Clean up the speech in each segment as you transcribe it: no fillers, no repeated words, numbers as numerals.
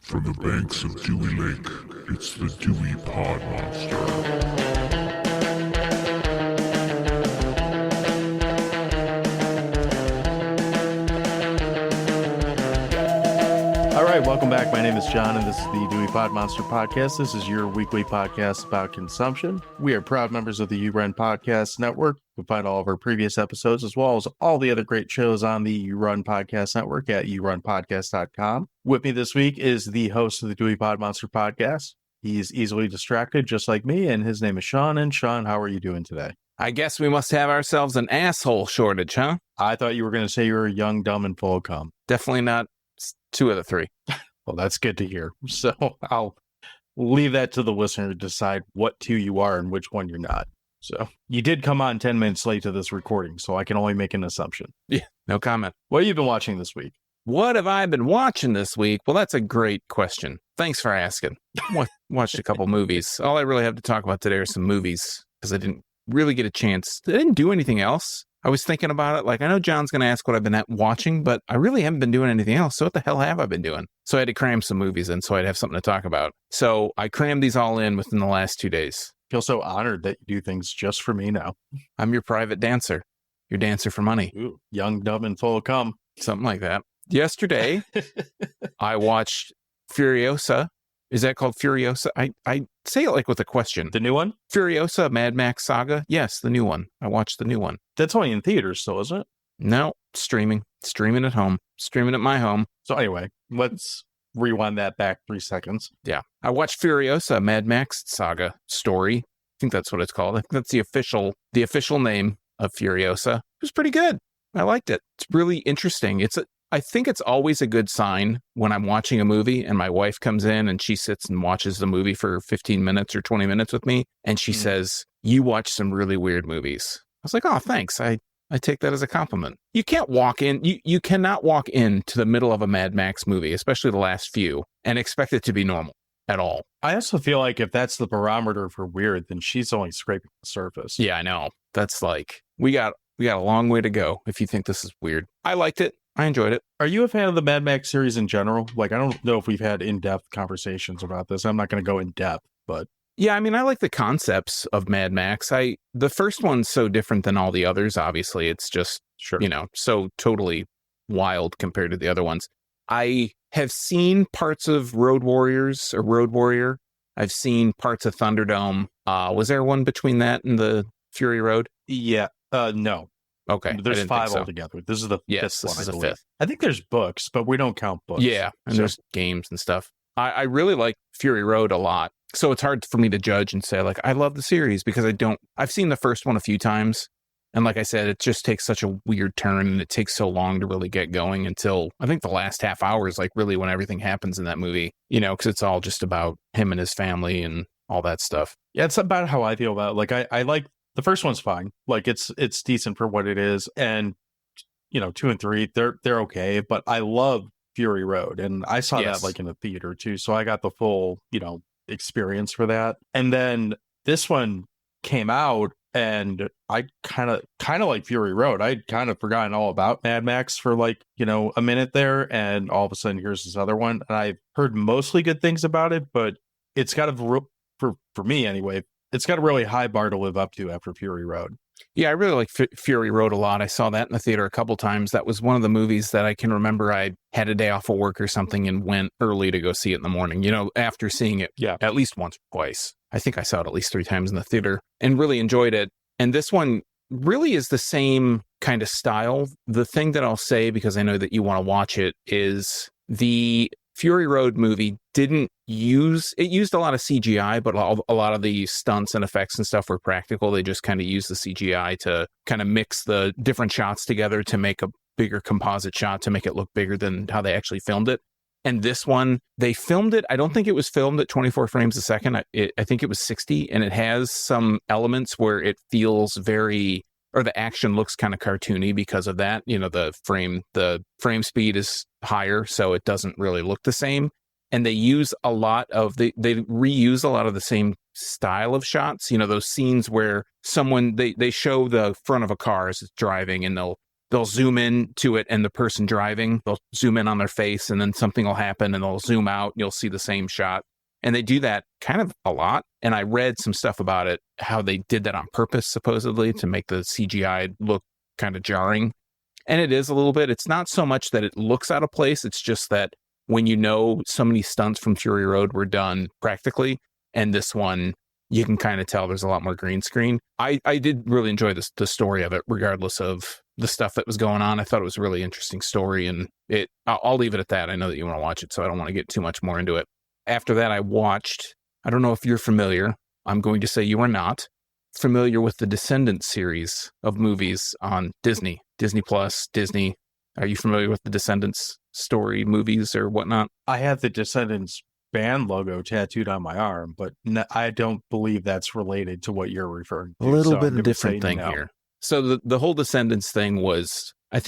From the banks of Dewey Lake, it's the Dewey Pod Monster. All right, welcome back. My name is John, and this is the Dewey Pod Monster Podcast. This is your weekly podcast about consumption. We are proud members of the You-Run Podcast Network. You can find all of our previous episodes, as well as all the other great shows on the You-Run Podcast Network at yourunpodcast.com. With me this week is the host of the Dewey Pod Monster Podcast. He's easily distracted, just like me, and his name is Sean. And Sean, how are you doing today? I guess we must have ourselves an asshole shortage, huh? I thought you were going to say you were young, dumb, and full of cum. Definitely not two of the three. Well, that's good to hear. So I'll leave that to the listener to decide what two you are and which one you're not. So you did come on 10 minutes late to this recording, so I can only make an assumption. Yeah, no comment. What have you been watching this week? What have I been watching this week? Well, that's a great question. Thanks for asking. Watched a couple movies. All I really have to talk about today are some movies because I didn't really get a chance. I didn't do anything else. I was thinking about it. Like, I know John's going to ask what I've been watching, but I really haven't been doing anything else. So what the hell have I been doing? So I had to cram some movies in so I'd have something to talk about. So I crammed these all in within the last 2 days. I feel so honored that you do things just for me now. I'm your private dancer. Your dancer for money. Ooh, young, dumb, and full of cum. Something like that. Yesterday, I watched Furiosa. Is that called Furiosa? I say it like with a question. The new one? Furiosa, Mad Max Saga? Yes, the new one. I watched the new one. That's only in theaters still, isn't it? No, streaming. Streaming at home. Streaming at my home. So anyway, let's rewind that back 3 seconds. Yeah. I watched Furiosa, Mad Max Saga story. I think that's what it's called. I think that's the official name of Furiosa. It was pretty good. I liked it. It's really interesting. I think it's always a good sign when I'm watching a movie and my wife comes in and she sits and watches the movie for 15 minutes or 20 minutes with me. And she says, you watch some really weird movies. I was like, oh, thanks. I take that as a compliment. You can't walk in. You cannot walk into the middle of a Mad Max movie, especially the last few, and expect it to be normal at all. I also feel like if that's the barometer for weird, then she's only scraping the surface. Yeah, I know. That's like, we got a long way to go if you think this is weird. I liked it. I enjoyed it. Are you a fan of the Mad Max series in general? Like, I don't know if we've had in-depth conversations about this. I'm not going to go in depth, but... Yeah, I mean, I like the concepts of Mad Max. The first one's so different than all the others, obviously. It's just, so totally wild compared to the other ones. I have seen parts of Road Warrior. I've seen parts of Thunderdome. Was there one between that and the Fury Road? Yeah. No. Okay. There's 5 altogether. This is the fifth one, this is the believe. fifth. I think there's books, but we don't count books. Yeah, and there's games and stuff. I really like Fury Road a lot. So it's hard for me to judge and say, like, I love the series because I've seen the first one a few times. And like I said, it just takes such a weird turn and it takes so long to really get going until I think the last half hour is like really when everything happens in that movie, because it's all just about him and his family and all that stuff. Yeah, it's about how I feel about it. Like, I like the first one's fine. Like, it's decent for what it is. And, 2 and 3, they're okay. But I love Fury Road. And I saw that like in the theater too. So I got the full, experience for that. And then this one came out and I kind of like Fury Road. I'd kind of forgotten all about Mad Max for like, a minute there. And all of a sudden here's this other one. And I've heard mostly good things about it, but it's got for me anyway, it's got a really high bar to live up to after Fury Road. Yeah, I really like Fury Road a lot. I saw that in the theater a couple times. That was one of the movies that I can remember I had a day off of work or something and went early to go see it in the morning, after seeing it at least once or twice. I think I saw it at least 3 times in the theater and really enjoyed it. And this one really is the same kind of style. The thing that I'll say, because I know that you want to watch it, is the Fury Road movie used a lot of CGI, but a lot of the stunts and effects and stuff were practical. They just kind of used the CGI to kind of mix the different shots together to make a bigger composite shot to make it look bigger than how they actually filmed it. And this one, they filmed it. I don't think it was filmed at 24 frames a second. I think it was 60, and it has some elements where it feels the action looks kind of cartoony because of that. The frame speed is higher, so it doesn't really look the same. And they use a lot of they reuse a lot of the same style of shots. Those scenes where they show the front of a car as it's driving, and they'll they'll zoom in to it and the person driving, they'll zoom in on their face and then something will happen and they'll zoom out and you'll see the same shot. And they do that kind of a lot. And I read some stuff about it, how they did that on purpose, supposedly, to make the CGI look kind of jarring. And it is a little bit. It's not so much that it looks out of place. It's just that when you know so many stunts from Fury Road were done practically, and this one, you can kind of tell there's a lot more green screen. I did really enjoy the story of it, regardless of the stuff that was going on. I thought it was a really interesting story, and I'll leave it at that. I know that you want to watch it, so I don't want to get too much more into it. After that, I watched, I don't know if you're familiar, I'm going to say you are not, familiar with the Descendants series of movies on Disney Plus, Disney. Are you familiar with the Descendants story movies or whatnot? I have the Descendants band logo tattooed on my arm, but I don't believe that's related to what you're referring to. A little bit of a different thing here. So the whole Descendants thing was, I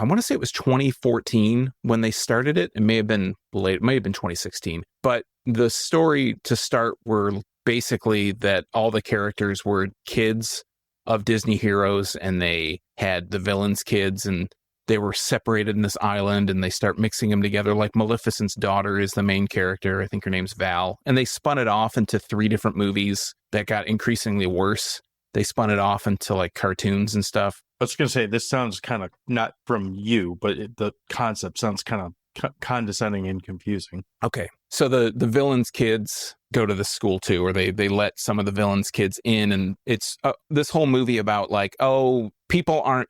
want to say it was 2014 when they started it. It may have been late. It may have been 2016. But the story to start were basically that all the characters were kids of Disney heroes, and they had the villains' kids, and they were separated in this island, and they start mixing them together. Like Maleficent's daughter is the main character. I think her name's Val. And they spun it off into 3 different movies that got increasingly worse. They spun it off into like cartoons and stuff. I was going to say, this sounds kind of not from you, but the concept sounds kind of condescending and confusing. Okay. So the villains' kids go to the school too, or they let some of the villains' kids in. And it's this whole movie about like, oh, people aren't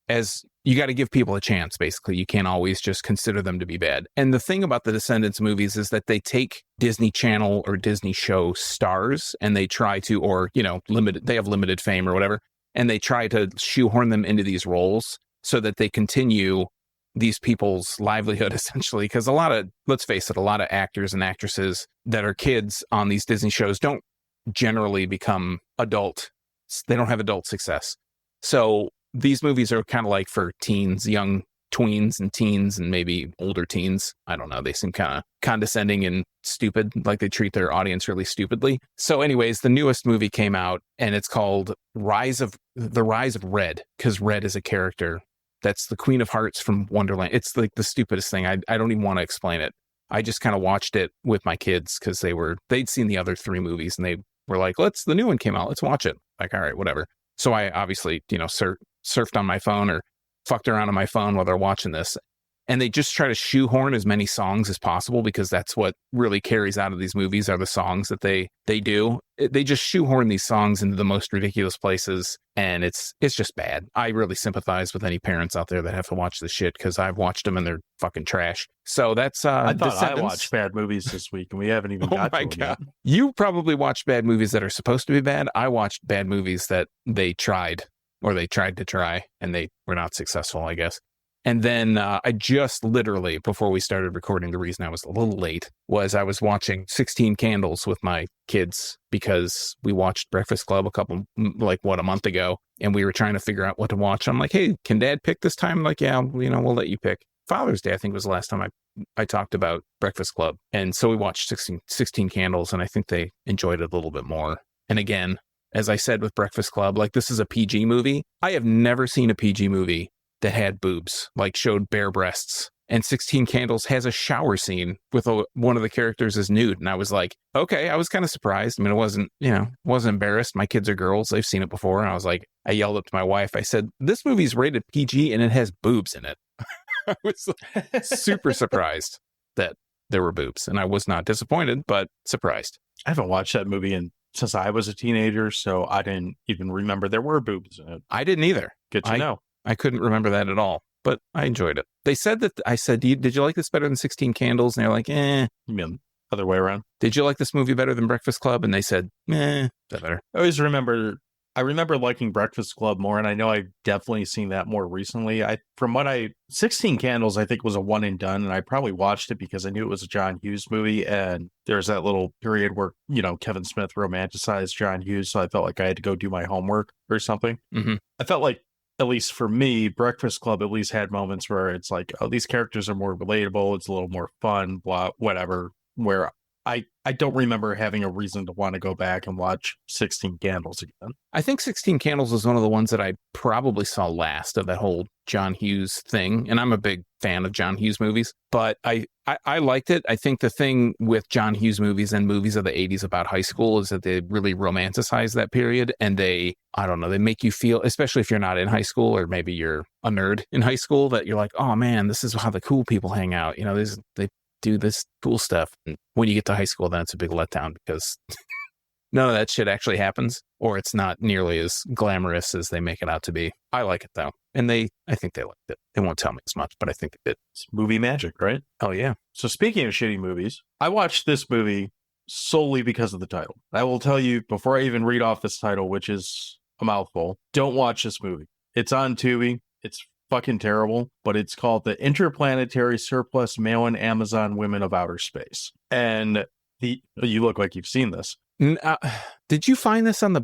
as, you got to give people a chance, basically. You can't always just consider them to be bad. And the thing about the Descendants movies is that they take Disney Channel or Disney show stars and they try to, or, they have limited fame or whatever. And they try to shoehorn them into these roles so that they continue these people's livelihood, essentially. Because let's face it, a lot of actors and actresses that are kids on these Disney shows don't generally become adult. They don't have adult success. So these movies are kind of like for teens, young tweens and teens and maybe older teens. I don't know. They seem kind of condescending and stupid, like they treat their audience really stupidly. So anyways, the newest movie came out and it's called The Rise of Red, because Red is a character that's the Queen of Hearts from Wonderland. It's like the stupidest thing. I don't even want to explain it. I just kind of watched it with my kids because they'd seen the other 3 movies and they were like, the new one came out. Let's watch it. Like, all right, whatever. So I obviously, surfed on my phone or fucked around on my phone while they're watching this. And they just try to shoehorn as many songs as possible because that's what really carries out of these movies are the songs that they do. They just shoehorn these songs into the most ridiculous places, and it's just bad. I really sympathize with any parents out there that have to watch this shit because I've watched them and they're fucking trash. So that's I thought I watched bad movies this week and we haven't even got to them yet. You probably watched bad movies that are supposed to be bad. I watched bad movies that they tried to try and they were not successful, I guess. And then I just literally, before we started recording, the reason I was a little late was I was watching 16 Candles with my kids because we watched Breakfast Club a month ago, and we were trying to figure out what to watch. I'm like, hey, can Dad pick this time? I'm like, yeah, we'll let you pick. Father's Day, I think, was the last time I talked about Breakfast Club. And so we watched 16 Candles, and I think they enjoyed it a little bit more. And again, as I said with Breakfast Club, like this is a PG movie. I have never seen a PG movie that had boobs, like showed bare breasts. And 16 Candles has a shower scene with one of the characters is nude. And I was like, okay, I was kind of surprised. I mean, wasn't embarrassed. My kids are girls. They've seen it before. And I yelled up to my wife. I said, this movie's rated PG and it has boobs in it. I was super surprised that there were boobs. And I was not disappointed, but surprised. I haven't watched that movie since I was a teenager, so I didn't even remember there were boobs in it. I didn't either. Good to know. I couldn't remember that at all, but I enjoyed it. They said that, I said, did you like this better than 16 Candles? And they're like, eh. You mean other way around? Did you like this movie better than Breakfast Club? And they said, that better. I remember liking Breakfast Club more, and I know I've definitely seen that more recently. 16 Candles, I think, was a one and done, and I probably watched it because I knew it was a John Hughes movie, and there's that little period where, Kevin Smith romanticized John Hughes, so I felt like I had to go do my homework or something. Mm-hmm. I felt like, at least for me, Breakfast Club at least had moments where it's like, oh, these characters are more relatable, it's a little more fun, blah, whatever, where I don't remember having a reason to want to go back and watch 16 Candles again. I think 16 Candles was one of the ones that I probably saw last of that whole John Hughes thing. And I'm a big fan of John Hughes movies, but I liked it. I think the thing with John Hughes movies and movies of the 80s about high school is that they really romanticize that period. And they make you feel, especially if you're not in high school or maybe you're a nerd in high school, that you're like, oh man, this is how the cool people hang out. You know, they do this cool stuff. And when you get to high school, then it's a big letdown because none of that shit actually happens, or it's not nearly as glamorous as they make it out to be. I like it though. And I think they liked it. They won't tell me as much, but I think they did. It's movie magic, right? Oh yeah. So speaking of shitty movies, I watched this movie solely because of the title. I will tell you before I even read off this title, which is a mouthful, don't watch this movie. It's on Tubi. It's fucking terrible, but it's called The Interplanetary Surplus Male and Amazon Women of Outer Space. And you look like you've seen this. Did you find this on the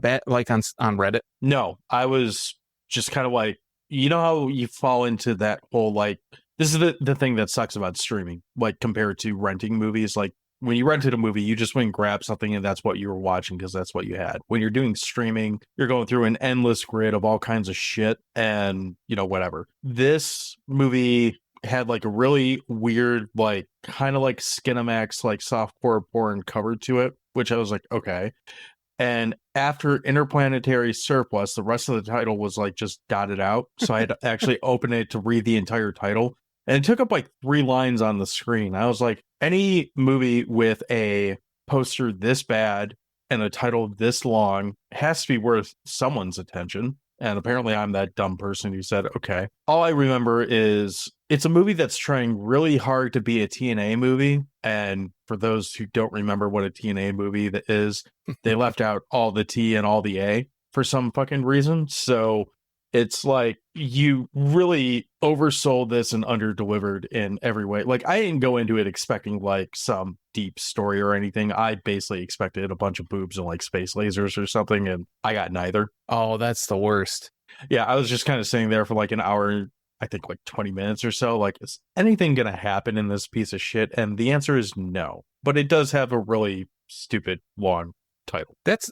on Reddit? No, I was just kind of like, you know how you fall into that whole like, this is the thing that sucks about streaming, like compared to renting movies. Like when you rented a movie, you just went and grabbed something and that's what you were watching because that's what you had. When you're doing streaming, you're going through an endless grid of all kinds of shit and, you know, whatever. This movie had like a really weird, like kind of like Skinamax, like softcore porn cover to it, which I was like, okay. And after Interplanetary Surplus, the rest of the title was like just dotted out. So I had to actually open it to read the entire title. And it took up like 3 lines on the screen. I was like, any movie with a poster this bad and a title this long has to be worth someone's attention. And apparently I'm that dumb person who said, okay. All I remember is it's a movie that's trying really hard to be a TNA movie. And for those who don't remember what a TNA movie that is, they left out all the T and all the A for some fucking reason. So it's like you really oversold this and underdelivered in every way. Like I didn't go into it expecting like some deep story or anything. I basically expected a bunch of boobs and like space lasers or something, and I got neither. Oh, that's the worst. Yeah, I was just kind of sitting there for like an hour, I think like 20 minutes or so. Like, is anything going to happen in this piece of shit? And the answer is no. But it does have a really stupid long title. That's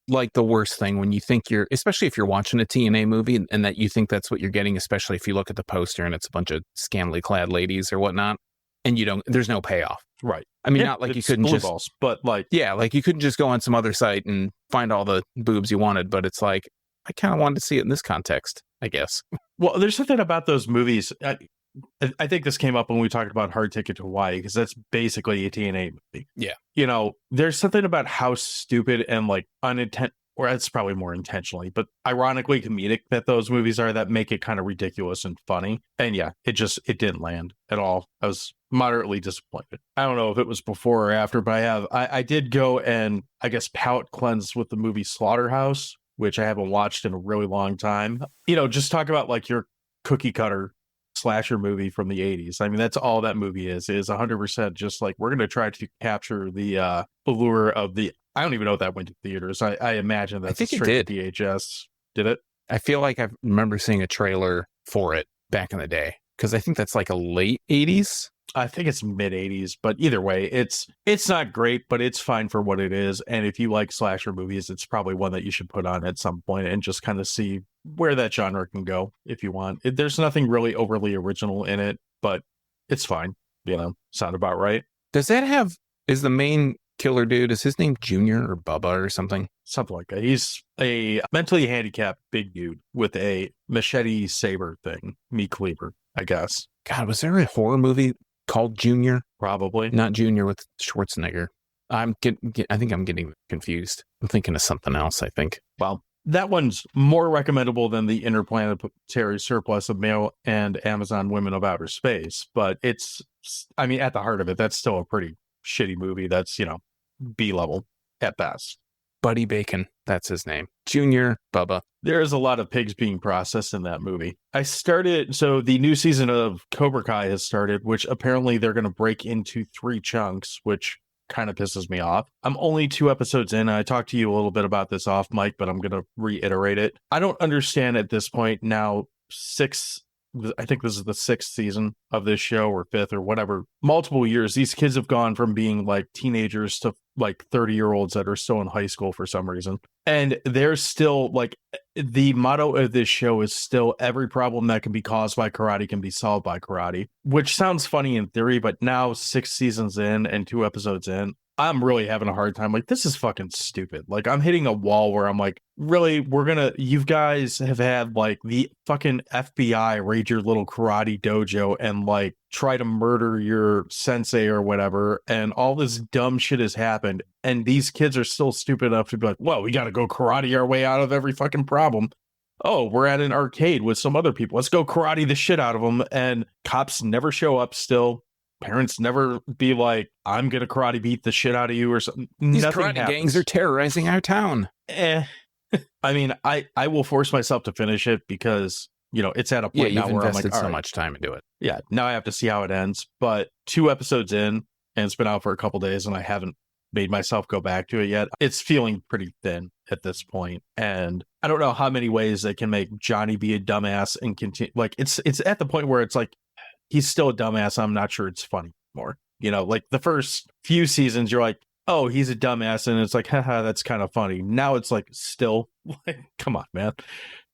like the worst thing when you think especially if you're watching a TNA movie and that you think that's what you're getting, especially if you look at the poster and it's a bunch of scantily clad ladies or whatnot, and there's no payoff. Right. I mean, not like you couldn't just, balls, but like, yeah, like you couldn't just go on some other site and find all the boobs you wanted, but it's like, I kind of wanted to see it in this context, I guess. Well, there's something about those movies. I think this came up when we talked about Hard Ticket to Hawaii, because that's basically a TNA movie. Yeah. You know, there's something about how stupid and like or it's probably more intentionally, but ironically comedic that those movies are that make it kind of ridiculous and funny. And yeah, it didn't land at all. I was moderately disappointed. I don't know if it was before or after, but I did go and I guess palate cleanse with the movie Slaughterhouse, which I haven't watched in a really long time. You know, just talk about like your cookie cutter slasher movie from the 80s. I mean, that's all that movie is 100% just like, we're going to try to capture the allure of the, I don't even know if that went to theaters. I imagine that's straight to VHS. Did it? I feel like I remember seeing a trailer for it back in the day, because I think that's like a late 80s. I think it's mid 80s, but either way, it's not great, but it's fine for what it is. And if you like slasher movies, it's probably one that you should put on at some point and just kind of see where that genre can go if you want. There's nothing really overly original in it, but it's fine. You know, sound about right. Is the main killer dude, is his name Junior or Bubba or something? Something like that. He's a mentally handicapped big dude with a machete saber thing, meat cleaver, I guess. God, was there a horror movie called Junior? Probably. Not Junior with Schwarzenegger. I think I'm getting confused. I'm thinking of something else, I think. Well, that one's more recommendable than the Interplanetary Surplus of Male and Amazon Women of Outer Space. But it's, I mean, at the heart of it, that's still a pretty shitty movie. That's, you know, B-level at best. Buddy Bacon, that's his name. Junior, Bubba. There is a lot of pigs being processed in that movie. So the new season of Cobra Kai has started, which apparently they're going to break into 3 chunks, which kind of pisses me off. I'm only 2 episodes in. I talked to you a little bit about this off mic, but I'm going to reiterate it. I don't understand at this point now 6 I think this is the 6th season of this show or 5th or whatever, multiple years, these kids have gone from being like teenagers to like 30-year-olds that are still in high school for some reason. And they're still like, the motto of this show is still every problem that can be caused by karate can be solved by karate, which sounds funny in theory, but now 6 seasons in and 2 episodes in, I'm really having a hard time. Like, this is fucking stupid. Like, I'm hitting a wall where I'm like, really, you guys have had like the fucking FBI raid your little karate dojo and like try to murder your sensei or whatever. And all this dumb shit has happened. And these kids are still stupid enough to be like, well, we got to go karate our way out of every fucking problem. Oh, we're at an arcade with some other people. Let's go karate the shit out of them. And cops never show up still. Parents never be like, I'm going to karate beat the shit out of you or something. These Nothing karate happens. gangs are terrorizing our town. I mean, I will force myself to finish it because, you know, it's at a point now where I'm like, so all right, much time into it. yeah, now I have to see how it ends. But 2 episodes in, and it's been out for a couple days, and I haven't made myself go back to it yet. It's feeling pretty thin at this point, and I don't know how many ways they can make Johnny be a dumbass and continue. Like, it's at the point where it's like, he's still a dumbass. I'm not sure it's funny anymore. You know, like the first few seasons, you're like, oh, he's a dumbass. And it's like, haha, that's kind of funny. Now it's like, still, like, come on, man.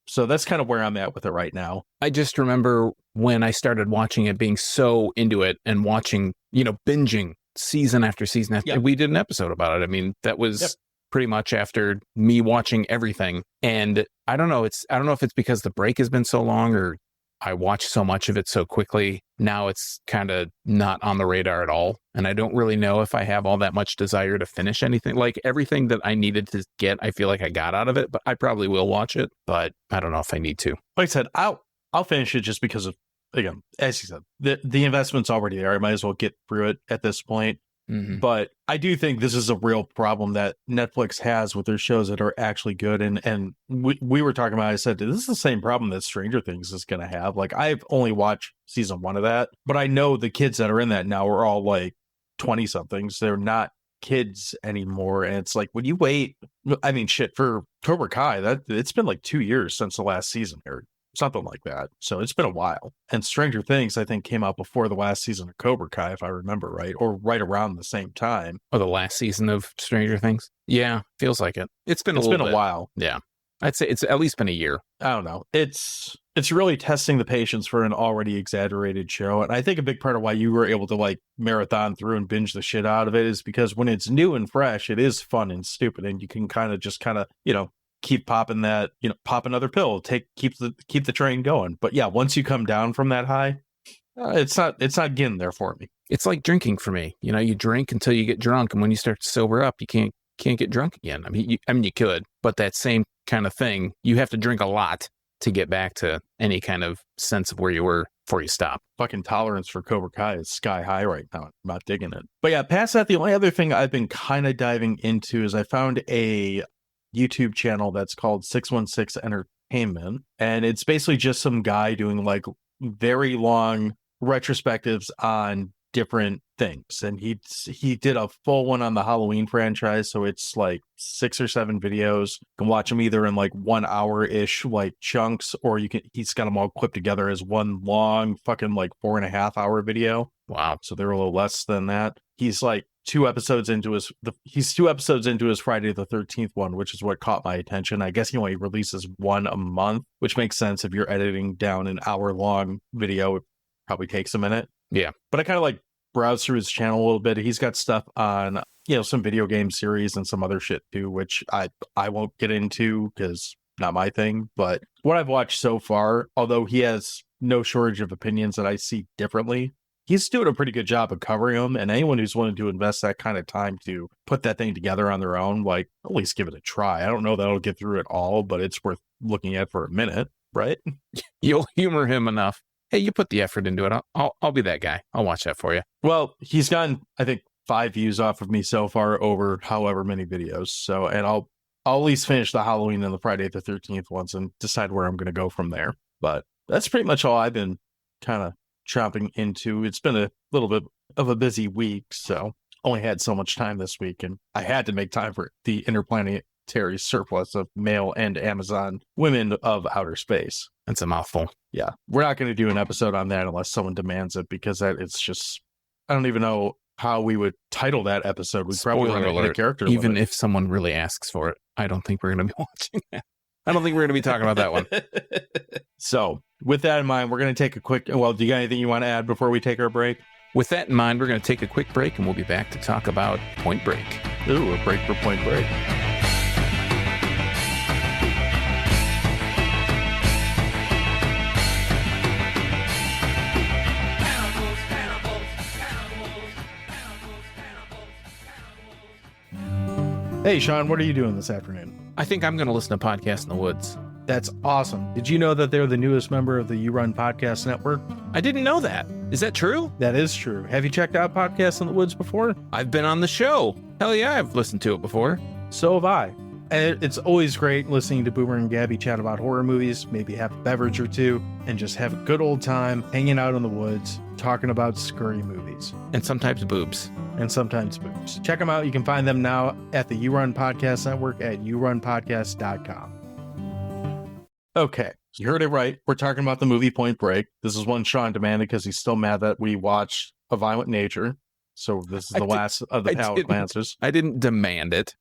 So that's kind of where I'm at with it right now. I just remember when I started watching it, being so into it and watching, you know, binging season after season. After, Yep. We did an episode about it. I mean, that was Yep. pretty much after me watching everything. And I don't know if it's because the break has been so long or I watched so much of it so quickly. Now it's kind of not on the radar at all. And I don't really know if I have all that much desire to finish anything. Like everything that I needed to get, I feel like I got out of it, but I probably will watch it, but I don't know if I need to. Like I said, I'll finish it just because of, again, as you said, the investment's already there. I might as well get through it at this point. Mm-hmm. But I do think this is a real problem that Netflix has with their shows that are actually good. And we were talking about, I said, this is the same problem that Stranger Things is going to have. Like, I've only watched season 1 of that, but I know the kids that are in that now are all like 20 somethings. They're not kids anymore. And it's like, when you wait, I mean, shit, for Cobra Kai, that it's been like 2 years since the last season aired. Something like that. So it's been a while. And Stranger Things, I think, came out before the last season of Cobra Kai, if I remember right, or right around the same time. Oh, the last season of Stranger Things? Yeah, feels like it. It's been a while. Yeah. I'd say it's at least been a year. I don't know. It's really testing the patience for an already exaggerated show. And I think a big part of why you were able to like marathon through and binge the shit out of it is because when it's new and fresh, it is fun and stupid. And you can kind of, you know, keep popping that, you know, pop another pill, keep the train going. But yeah, once you come down from that high, it's not getting there for me. It's like drinking for me. You know, you drink until you get drunk, and when you start to sober up, you can't get drunk again. I mean, you could, but that same kind of thing, you have to drink a lot to get back to any kind of sense of where you were before you stop. Fucking tolerance for Cobra Kai is sky high right now. I'm not digging it. But yeah, past that, the only other thing I've been kind of diving into is I found a YouTube channel that's called 616 Entertainment, and it's basically just some guy doing like very long retrospectives on different things. And he did a full one on the Halloween franchise, so it's like 6 or 7 videos. You can watch them either in like 1 hour-ish like chunks, or he's got them all clipped together as one long fucking like 4.5 hour video. Wow. So they're a little less than that. He's like 2 episodes into his Friday the 13th one, which is what caught my attention. I guess he only releases one a month, which makes sense if you're editing down an hour-long video. It probably takes a minute. Yeah. But I kind of like browse through his channel a little bit. He's got stuff on, you know, some video game series and some other shit too, which I won't get into because not my thing. But what I've watched so far, although he has no shortage of opinions that I see differently, he's doing a pretty good job of covering them. And anyone who's willing to invest that kind of time to put that thing together on their own, like, at least give it a try. I don't know that I'll get through it all, but it's worth looking at for a minute, right? You'll humor him enough. Hey, you put the effort into it. I'll be that guy. I'll watch that for you. Well, he's gotten, I think, 5 views off of me so far over however many videos. So, and I'll at least finish the Halloween and the Friday the 13th ones and decide where I'm going to go from there. But that's pretty much all I've been kind of chomping into. It's been a little bit of a busy week, so only had so much time this week, and I had to make time for the planetary surplus of male and Amazon women of outer space. That's a mouthful. Yeah. We're not going to do an episode on that unless someone demands it, because it's just, I don't even know how we would title that episode. We'd probably Spoiler hit a alert. character Even limit. if someone really asks for it, I don't think we're going to be watching that. I don't think we're going to be talking about that one. So, with that in mind, we're going to take a quick... Well, do you got anything you want to add before we take our break? With that in mind, we're going to take a quick break, and we'll be back to talk about Point Break. Ooh, a break for Point Break. Hey, Sean, what are you doing this afternoon? I think I'm going to listen to Podcast in the Woods. That's awesome. Did you know that they're the newest member of the You Run Podcast Network? I didn't know that. Is that true? That is true. Have you checked out Podcast in the Woods before? I've been on the show. Hell yeah, I've listened to it before. So have I. And it's always great listening to Boomer and Gabby chat about horror movies, maybe have a beverage or two, and just have a good old time hanging out in the woods, talking about scurry movies. And sometimes boobs. And sometimes boobs. Check them out. You can find them now at the You Run Podcast Network at yourunpodcast.com. Okay, you heard it right. We're talking about the movie Point Break. This is one Sean demanded because he's still mad that we watched A Violent Nature. So this is the last of the palate cleansers. I didn't demand it.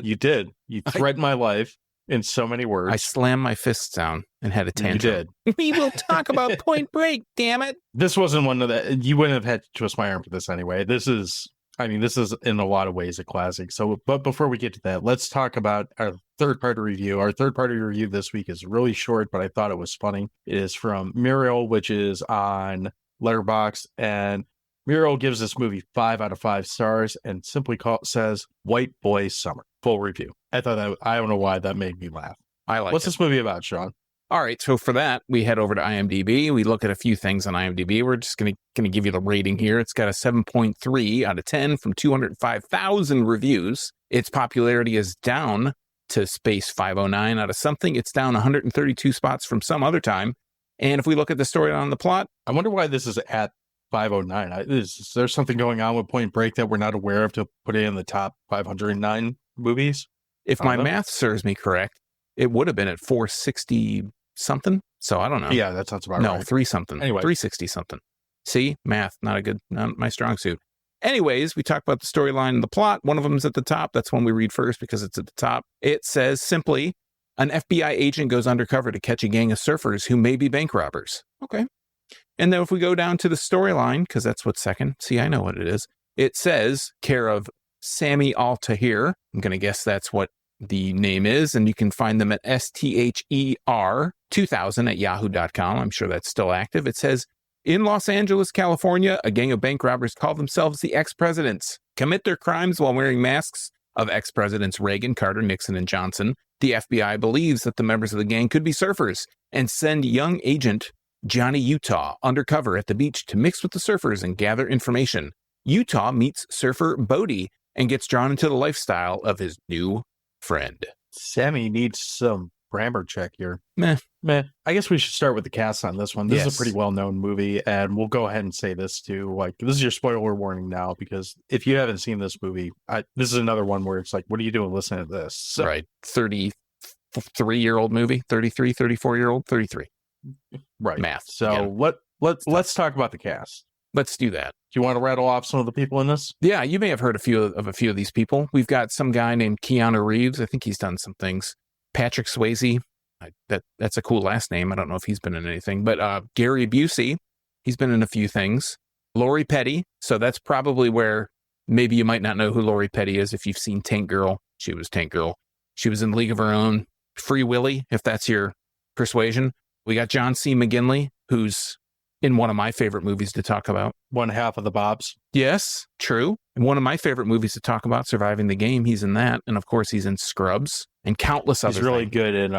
You did. You threatened my life in so many words. I slammed my fists down and had a tantrum. You did. We will talk about Point Break, damn it. This wasn't one of that. You wouldn't have had to twist my arm for this anyway. This is in a lot of ways a classic. So, but before we get to that, let's talk about our third-party review. Our third-party review this week is really short, but I thought it was funny. It is from Muriel, which is on Letterboxd, and Muriel gives this movie 5 out of 5 stars and simply says, White Boy Summer. Full review. I don't know why that made me laugh. What's this movie about, Sean? All right, so for that, we head over to IMDb. We look at a few things on IMDb. We're just going to give you the rating here. It's got a 7.3 out of 10 from 205,000 reviews. Its popularity is down to space 509 out of something. It's down 132 spots from some other time. And if we look at the story on the plot, I wonder why this is at 509. Is there something going on with Point Break that we're not aware of to put it in the top 509 movies? If my math serves me correct, it would have been at 460 something. So I don't know. Yeah, that sounds about right. No, 3 something. Anyway, 360 something. See, math, not my strong suit. Anyways, we talk about the storyline and the plot. One of them is at the top. That's one we read first because it's at the top. It says simply, an FBI agent goes undercover to catch a gang of surfers who may be bank robbers. Okay. And then if we go down to the storyline, because that's what's second. See, I know what it is. It says, care of Sammy Al-Tahir. I'm going to guess that's what the name is. And you can find them at STHER2000 at yahoo.com. I'm sure that's still active. It says, in Los Angeles, California, a gang of bank robbers call themselves the ex-presidents, commit their crimes while wearing masks of ex-presidents Reagan, Carter, Nixon, and Johnson. The FBI believes that the members of the gang could be surfers and send young agent Johnny Utah undercover at the beach to mix with the surfers and gather information. Utah meets surfer Bodie and gets drawn into the lifestyle of his new friend. Sammy needs some grammar check here. Meh. I guess we should start with the cast on this one. This is a pretty well-known movie, and we'll go ahead and say this too. Like, this is your spoiler warning now, because if you haven't seen this movie, this is another one where it's like, what are you doing listening to this? So, right. 33-year-old movie, 33, 34-year-old, 33. Right. Math. So let's talk about the cast. Let's do that. Do you want to rattle off some of the people in this? Yeah, you may have heard a few of these people. We've got some guy named Keanu Reeves. I think he's done some things. Patrick Swayze. That's a cool last name. I don't know if he's been in anything. But Gary Busey, he's been in a few things. Lori Petty. So that's probably where maybe you might not know who Lori Petty is if you've seen Tank Girl. She was Tank Girl. She was in League of Her Own. Free Willy, if that's your persuasion. We got John C. McGinley, who's in one of my favorite movies to talk about. One half of the Bobs. Yes, true. And one of my favorite movies to talk about, Surviving the Game. He's in that. And of course, he's in Scrubs and countless other things. He's really good in,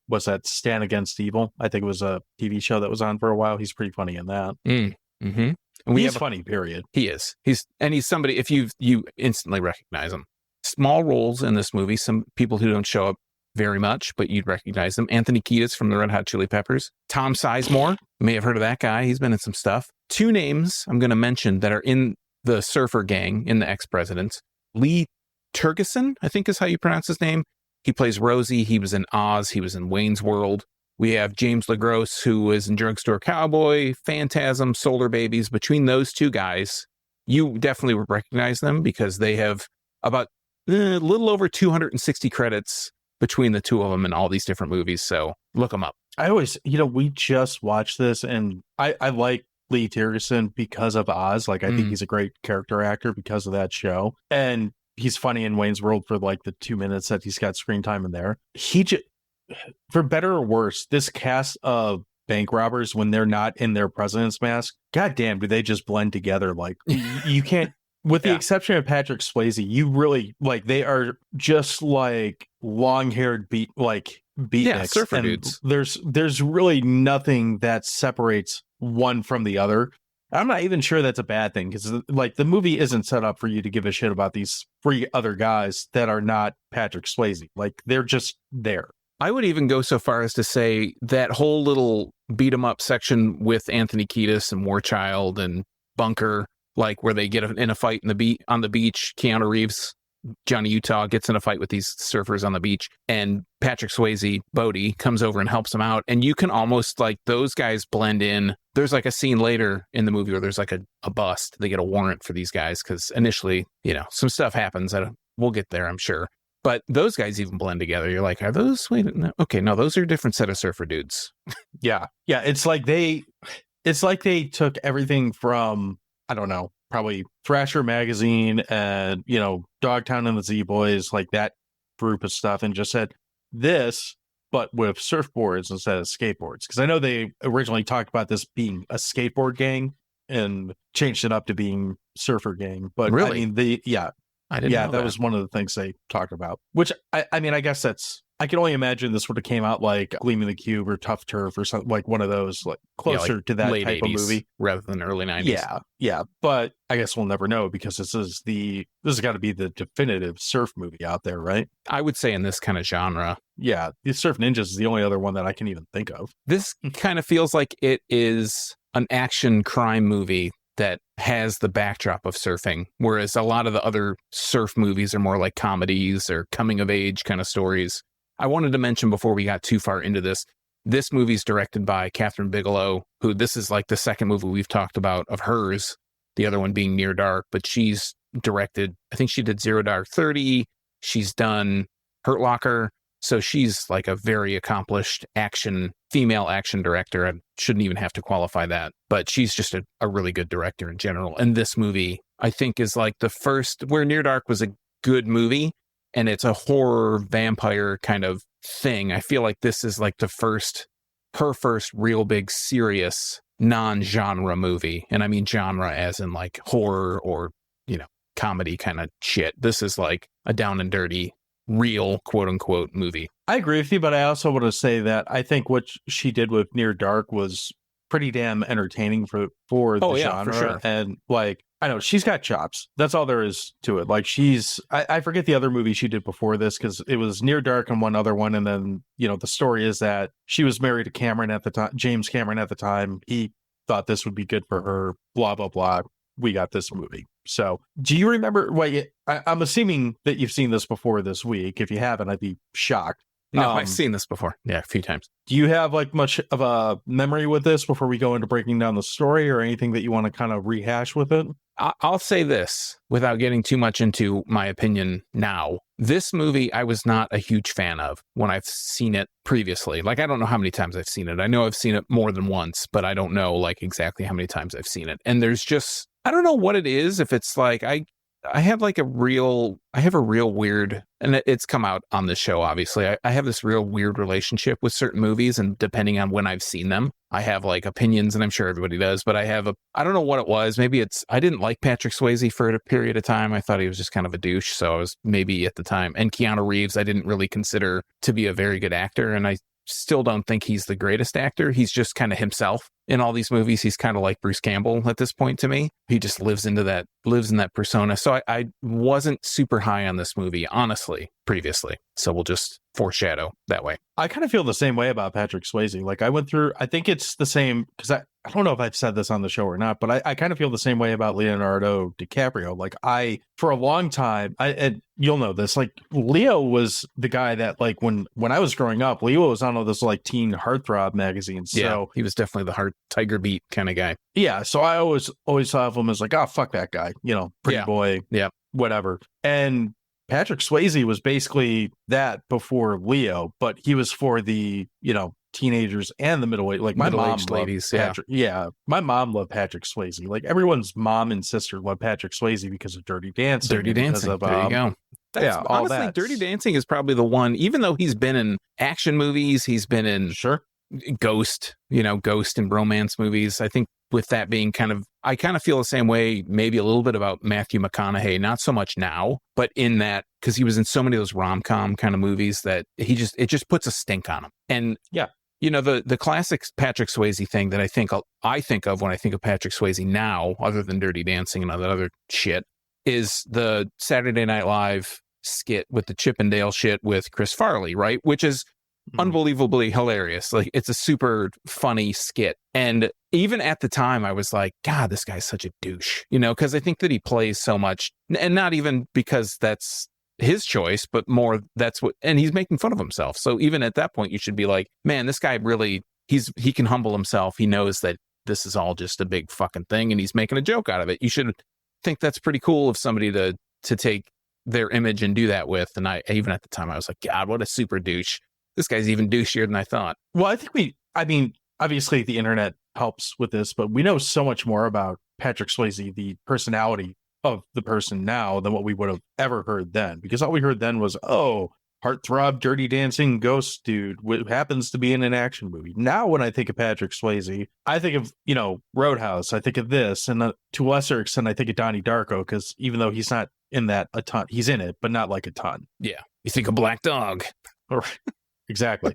what's that, Stand Against Evil? I think it was a TV show that was on for a while. He's pretty funny in that. Mm-hmm. And he's funny, period. He is. He's somebody, if you instantly recognize him. Small roles in this movie, some people who don't show up very much, but you'd recognize them. Anthony Kiedis from the Red Hot Chili Peppers. Tom Sizemore, you may have heard of that guy. He's been in some stuff. 2 names I'm going to mention that are in the surfer gang, in the ex-presidents. Lee Tergeson, I think is how you pronounce his name. He plays Rosie. He was in Oz. He was in Wayne's World. We have James LaGrosse, who is in Drugstore Cowboy, Phantasm, Solar Babies. Between those two guys, you definitely would recognize them because they have about a little over 260 credits between the two of them in all these different movies. So look them up. I always, we just watched this, and I like Lee Tergesen because of Oz. Like, I think he's a great character actor because of that show. And he's funny in Wayne's World for like the 2 minutes that he's got screen time in there. For better or worse, this cast of bank robbers, when they're not in their president's mask, goddamn, do they just blend together? Like, you can't, with the exception of Patrick Swayze, you really, like, they are just like long-haired beatniks. Surfer dudes. There's really nothing that separates one from the other. I'm not even sure that's a bad thing, because like the movie isn't set up for you to give a shit about these 3 other guys that are not Patrick Swayze. Like, they're just there. I would even go so far as to say that whole little beat 'em up section with Anthony Kiedis and Warchild and Bunker, like where they get in a fight on the beach. Keanu Reeves, Johnny Utah gets in a fight with these surfers on the beach, and Patrick Swayze, Bodhi, comes over and helps them out. And you can almost, like, those guys blend in. There's like a scene later in the movie where there's like a bust. They get a warrant for these guys because initially, some stuff happens. We'll get there, I'm sure. But those guys even blend together. You're like, are those? Wait, no, okay, no, those are a different set of surfer dudes. Yeah. It's like they took everything from, I don't know, probably Thrasher magazine and, Dogtown and the Z-Boys, like that group of stuff, and just said this, but with surfboards instead of skateboards. Because I know they originally talked about this being a skateboard gang and changed it up to being surfer gang. But really? I mean, I didn't know that was one of the things they talked about, which I mean, I guess I can only imagine this would have came out like Gleaming the Cube or Tough Turf or something, like one of those, like closer to that late type 80s, of movie rather than early 90s. Yeah. But I guess we'll never know, because this has got to be the definitive surf movie out there, right? I would say in this kind of genre. Yeah. The Surf Ninjas is the only other one that I can even think of. This kind of feels like it is an action crime movie that has the backdrop of surfing, whereas a lot of the other surf movies are more like comedies or coming of age kind of stories. I wanted to mention before we got too far into this movie's directed by Catherine Bigelow, who this is like the second movie we've talked about of hers, the other one being Near Dark, but she's directed, I think she did Zero Dark 30, she's done Hurt Locker, so she's like a very accomplished female action director. I shouldn't even have to qualify that, but she's just a really good director in general. And this movie, I think, is like the first, where Near Dark was a good movie, and it's a horror vampire kind of thing. I feel like this is like her first real big serious non-genre movie. And I mean genre as in like horror or, comedy kind of shit. This is like a down and dirty, real quote unquote movie. I agree with you, but I also want to say that I think what she did with Near Dark was pretty damn entertaining for the genre. For sure. And like, I know she's got chops. That's all there is to it. Like, I forget the other movie she did before this, because it was Near Dark and one other one. And then, the story is that she was married to Cameron at the time, James Cameron at the time. He thought this would be good for her, blah, blah, blah. We got this movie. So do you remember, I'm assuming that you've seen this before this week. If you haven't, I'd be shocked. No, I've seen this before. Yeah, a few times. Do you have like much of a memory with this before we go into breaking down the story, or anything that you want to kind of rehash with it? I'll say this without getting too much into my opinion now. This movie I was not a huge fan of when I've seen it previously. Like, I don't know how many times I've seen it. I know I've seen it more than once, but I don't know like exactly how many times I've seen it. And there's just, I don't know what it is. If it's like, I have a real weird, and it's come out on this show, obviously. I have this real weird relationship with certain movies, and depending on when I've seen them, I have like opinions, and I'm sure everybody does, but I don't know what it was. Maybe I didn't like Patrick Swayze for a period of time. I thought he was just kind of a douche. So I was maybe at the time, and Keanu Reeves, I didn't really consider to be a very good actor. And I still don't think he's the greatest actor. He's just kind of himself in all these movies. He's kind of like Bruce Campbell at this point to me. He just lives in that persona. So I wasn't super high on this movie, honestly. previously. So we'll just foreshadow that way. I kind of feel the same way about Patrick Swayze. Like I went through, I think it's the same because I don't know if I've said this on the show or not, but I kind of feel the same way about Leonardo DiCaprio. Like for a long time, and you'll know this, like Leo was the guy that like when I was growing up, Leo was on all those like teen heartthrob magazines. So yeah, he was definitely the heart Tiger Beat kind of guy. Yeah. So I always thought of him as like, oh, fuck that guy, pretty boy. Yeah. Whatever. And Patrick Swayze was basically that before Leo, but he was for the, teenagers and the middle-aged, like my mom loved ladies. Patrick. Yeah. My mom loved Patrick Swayze. Like everyone's mom and sister loved Patrick Swayze because of Dirty Dancing. Because of, there you go. Honestly, Dirty Dancing is probably the one, even though he's been in action movies, he's been in Ghost and romance movies. I think with that being I kind of feel the same way, maybe a little bit about Matthew McConaughey, not so much now, but in that, because he was in so many of those rom-com kind of movies that it just puts a stink on him. And yeah, the classic Patrick Swayze thing that I think of when I think of Patrick Swayze now, other than Dirty Dancing and other shit, is the Saturday Night Live skit with the Chip and Dale shit with Chris Farley, right? Which is unbelievably hilarious. Like it's a super funny skit. And even at the time I was like, God, this guy's such a douche, because I think that he plays so much, and not even because that's his choice, but more and he's making fun of himself. So even at that point you should be like, man, this guy really, he can humble himself. He knows that this is all just a big fucking thing and he's making a joke out of it. You should think that's pretty cool of somebody to take their image and do that with. And even at the time I was like, God, what a super douche. This guy's even douchier than I thought. Well, I think obviously the internet helps with this, but we know so much more about Patrick Swayze, the personality of the person now, than what we would have ever heard then. Because all we heard then was, heartthrob, Dirty Dancing, ghost dude, what happens to be in an action movie. Now, when I think of Patrick Swayze, I think of, Roadhouse. I think of this. And to a lesser extent, I think of Donnie Darko, because even though he's not in that a ton, he's in it, but not like a ton. Yeah. You think of Black Dog. Exactly.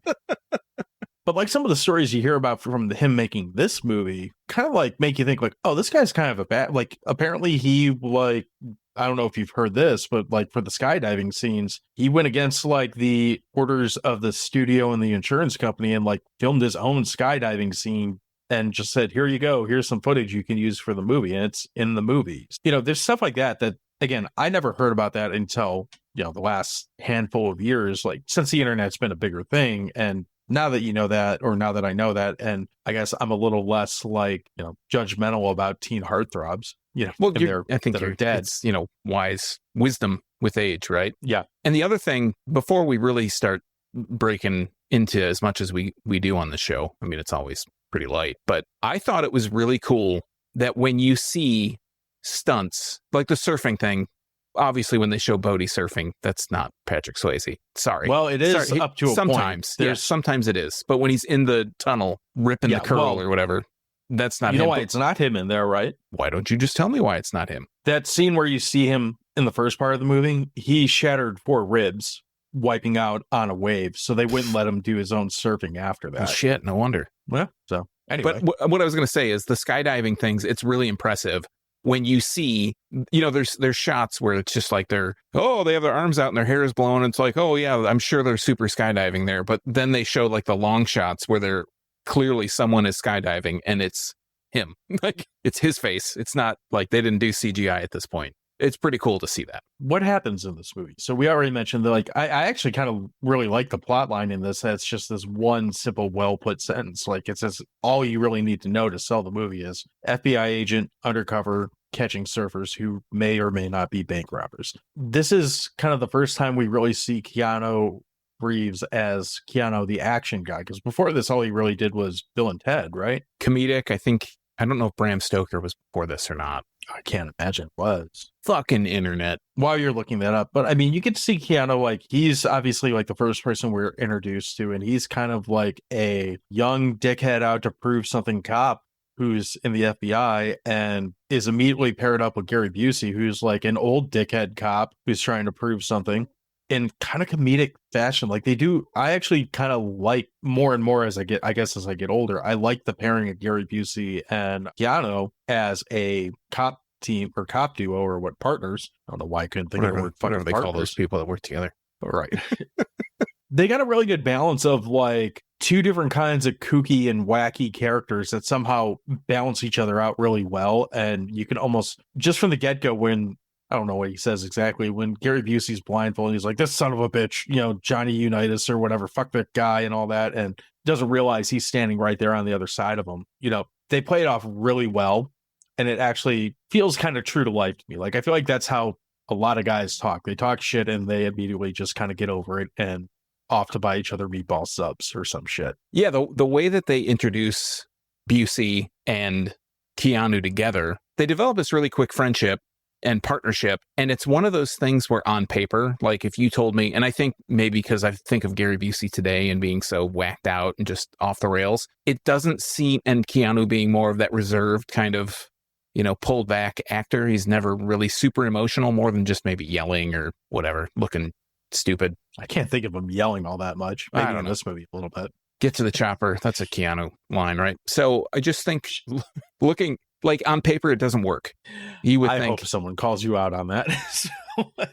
But like some of the stories you hear about from him making this movie kind of like make you think like, oh, this guy's kind of a bad, like apparently he like, I don't know if you've heard this, but like for the skydiving scenes, he went against like the orders of the studio and the insurance company and like filmed his own skydiving scene and just said, here you go. Here's some footage you can use for the movie. And it's in the movies. There's stuff like that, again, I never heard about that until, the last handful of years, like since the internet's been a bigger thing. And now that you know that, or now that I know that, and I guess I'm a little less like, judgmental about teen heartthrobs, well, I think they're dead. It's, wise wisdom with age, right? Yeah. And the other thing, before we really start breaking into as much as we do on the show, I mean, it's always pretty light, but I thought it was really cool that when you see stunts like the surfing thing, obviously when they show Bodhi surfing, that's not Patrick Swayze. Sorry. Well, it is up to a sometimes. Point. Sometimes it is. But when he's in the tunnel ripping the curl or whatever, that's not him. You know why it's not him in there, right? Why don't you just tell me why it's not him? That scene where you see him in the first part of the movie, he shattered 4 ribs wiping out on a wave. So they wouldn't let him do his own surfing after that. Oh, shit. No wonder. Well, so anyway. But what I was going to say is the skydiving things, it's really impressive. When you see, there's shots where it's just like they have their arms out and their hair is blowing. It's like, oh yeah, I'm sure they're super skydiving there. But then they show like the long shots where they're clearly someone is skydiving and it's him. Like it's his face. It's not like they didn't do CGI at this point. It's pretty cool to see that. What happens in this movie? So we already mentioned that, like, I actually kind of really like the plot line in this. That's just this one simple, well-put sentence. Like, it says all you really need to know to sell the movie is FBI agent undercover catching surfers who may or may not be bank robbers. This is kind of the first time we really see Keanu Reeves as Keanu, the action guy. Because before this, all he really did was Bill and Ted, right? Comedic. I don't know if Bram Stoker was before this or not. I can't imagine it was. Fucking internet. While you're looking that up. But I mean, you get to see Keanu, like, he's obviously like the first person we're introduced to, and he's kind of like a young dickhead out to prove something cop who's in the FBI and is immediately paired up with Gary Busey, who's like an old dickhead cop who's trying to prove something in kind of comedic fashion. Like they do, I actually kind of like more and more as I get older, I like the pairing of Gary Busey and Keanu as a cop team or cop duo or partners. I don't know why I couldn't think of the word fucking whatever they call those people that work together. Right. They got a really good balance of like two different kinds of kooky and wacky characters that somehow balance each other out really well. And you can almost, just from the get-go, when, I don't know what he says exactly, when Gary Busey's blindfolded, he's like, this son of a bitch, Johnny Unitas or whatever, fuck that guy and all that, and doesn't realize he's standing right there on the other side of him. They play it off really well, and it actually feels kind of true to life to me. Like, I feel like that's how a lot of guys talk. They talk shit and they immediately just kind of get over it and off to buy each other meatball subs or some shit. Yeah, the way that they introduce Busey and Keanu together, they develop this really quick friendship and partnership. And it's one of those things where on paper, like if you told me, and I think maybe because I think of Gary Busey today and being so whacked out and just off the rails, it doesn't seem, and Keanu being more of that reserved kind of, pulled back actor. He's never really super emotional, more than just maybe yelling or whatever, looking stupid. I can't think of him yelling all that much. Maybe I don't know. This movie a little bit. Get to the chopper. That's a Keanu line, right? So I just think looking like on paper, it doesn't work. You would I think hope someone calls you out on that.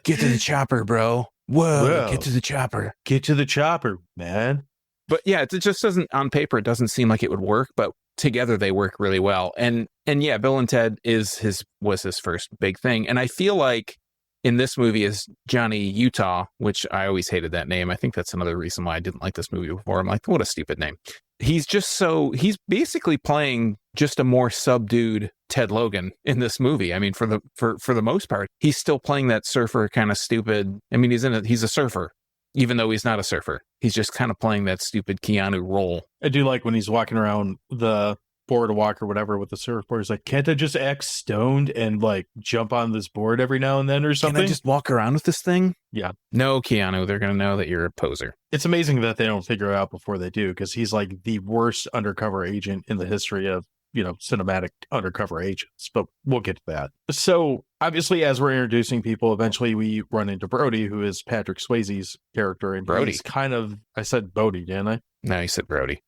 Get to the chopper, bro. Whoa, get to the chopper. Get to the chopper, man. But yeah, it just doesn't, on paper, it doesn't seem like it would work, but together they work really well. And yeah, Bill and Ted was his first big thing. And I feel like in this movie is Johnny Utah, which I always hated that name. I think that's another reason why I didn't like this movie before. I'm like, what a stupid name. He's he's basically playing just a more subdued Ted Logan in this movie. I mean, for the most part, he's still playing that surfer kind of stupid. I mean, he's a surfer, even though he's not a surfer. He's just kind of playing that stupid Keanu role. I do like when he's walking around the boardwalk or whatever with the surfboard. He's like, can't I just act stoned and like jump on this board every now and then or something? Can I just walk around with this thing? Yeah. No, Keanu, they're going to know that you're a poser. It's amazing that they don't figure it out before they do, because he's like the worst undercover agent in the history of, cinematic undercover agents, but we'll get to that. So obviously, as we're introducing people, eventually we run into Brody, who is Patrick Swayze's character. And Brody. He's kind of, I said Bodie, didn't I? No, you said Brody.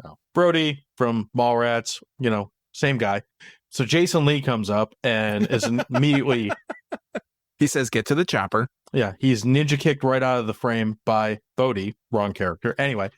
No. Brody from Mallrats, same guy. So Jason Lee comes up and is immediately... He says, get to the chopper. Yeah, he's ninja kicked right out of the frame by Bodie. Wrong character. Anyway,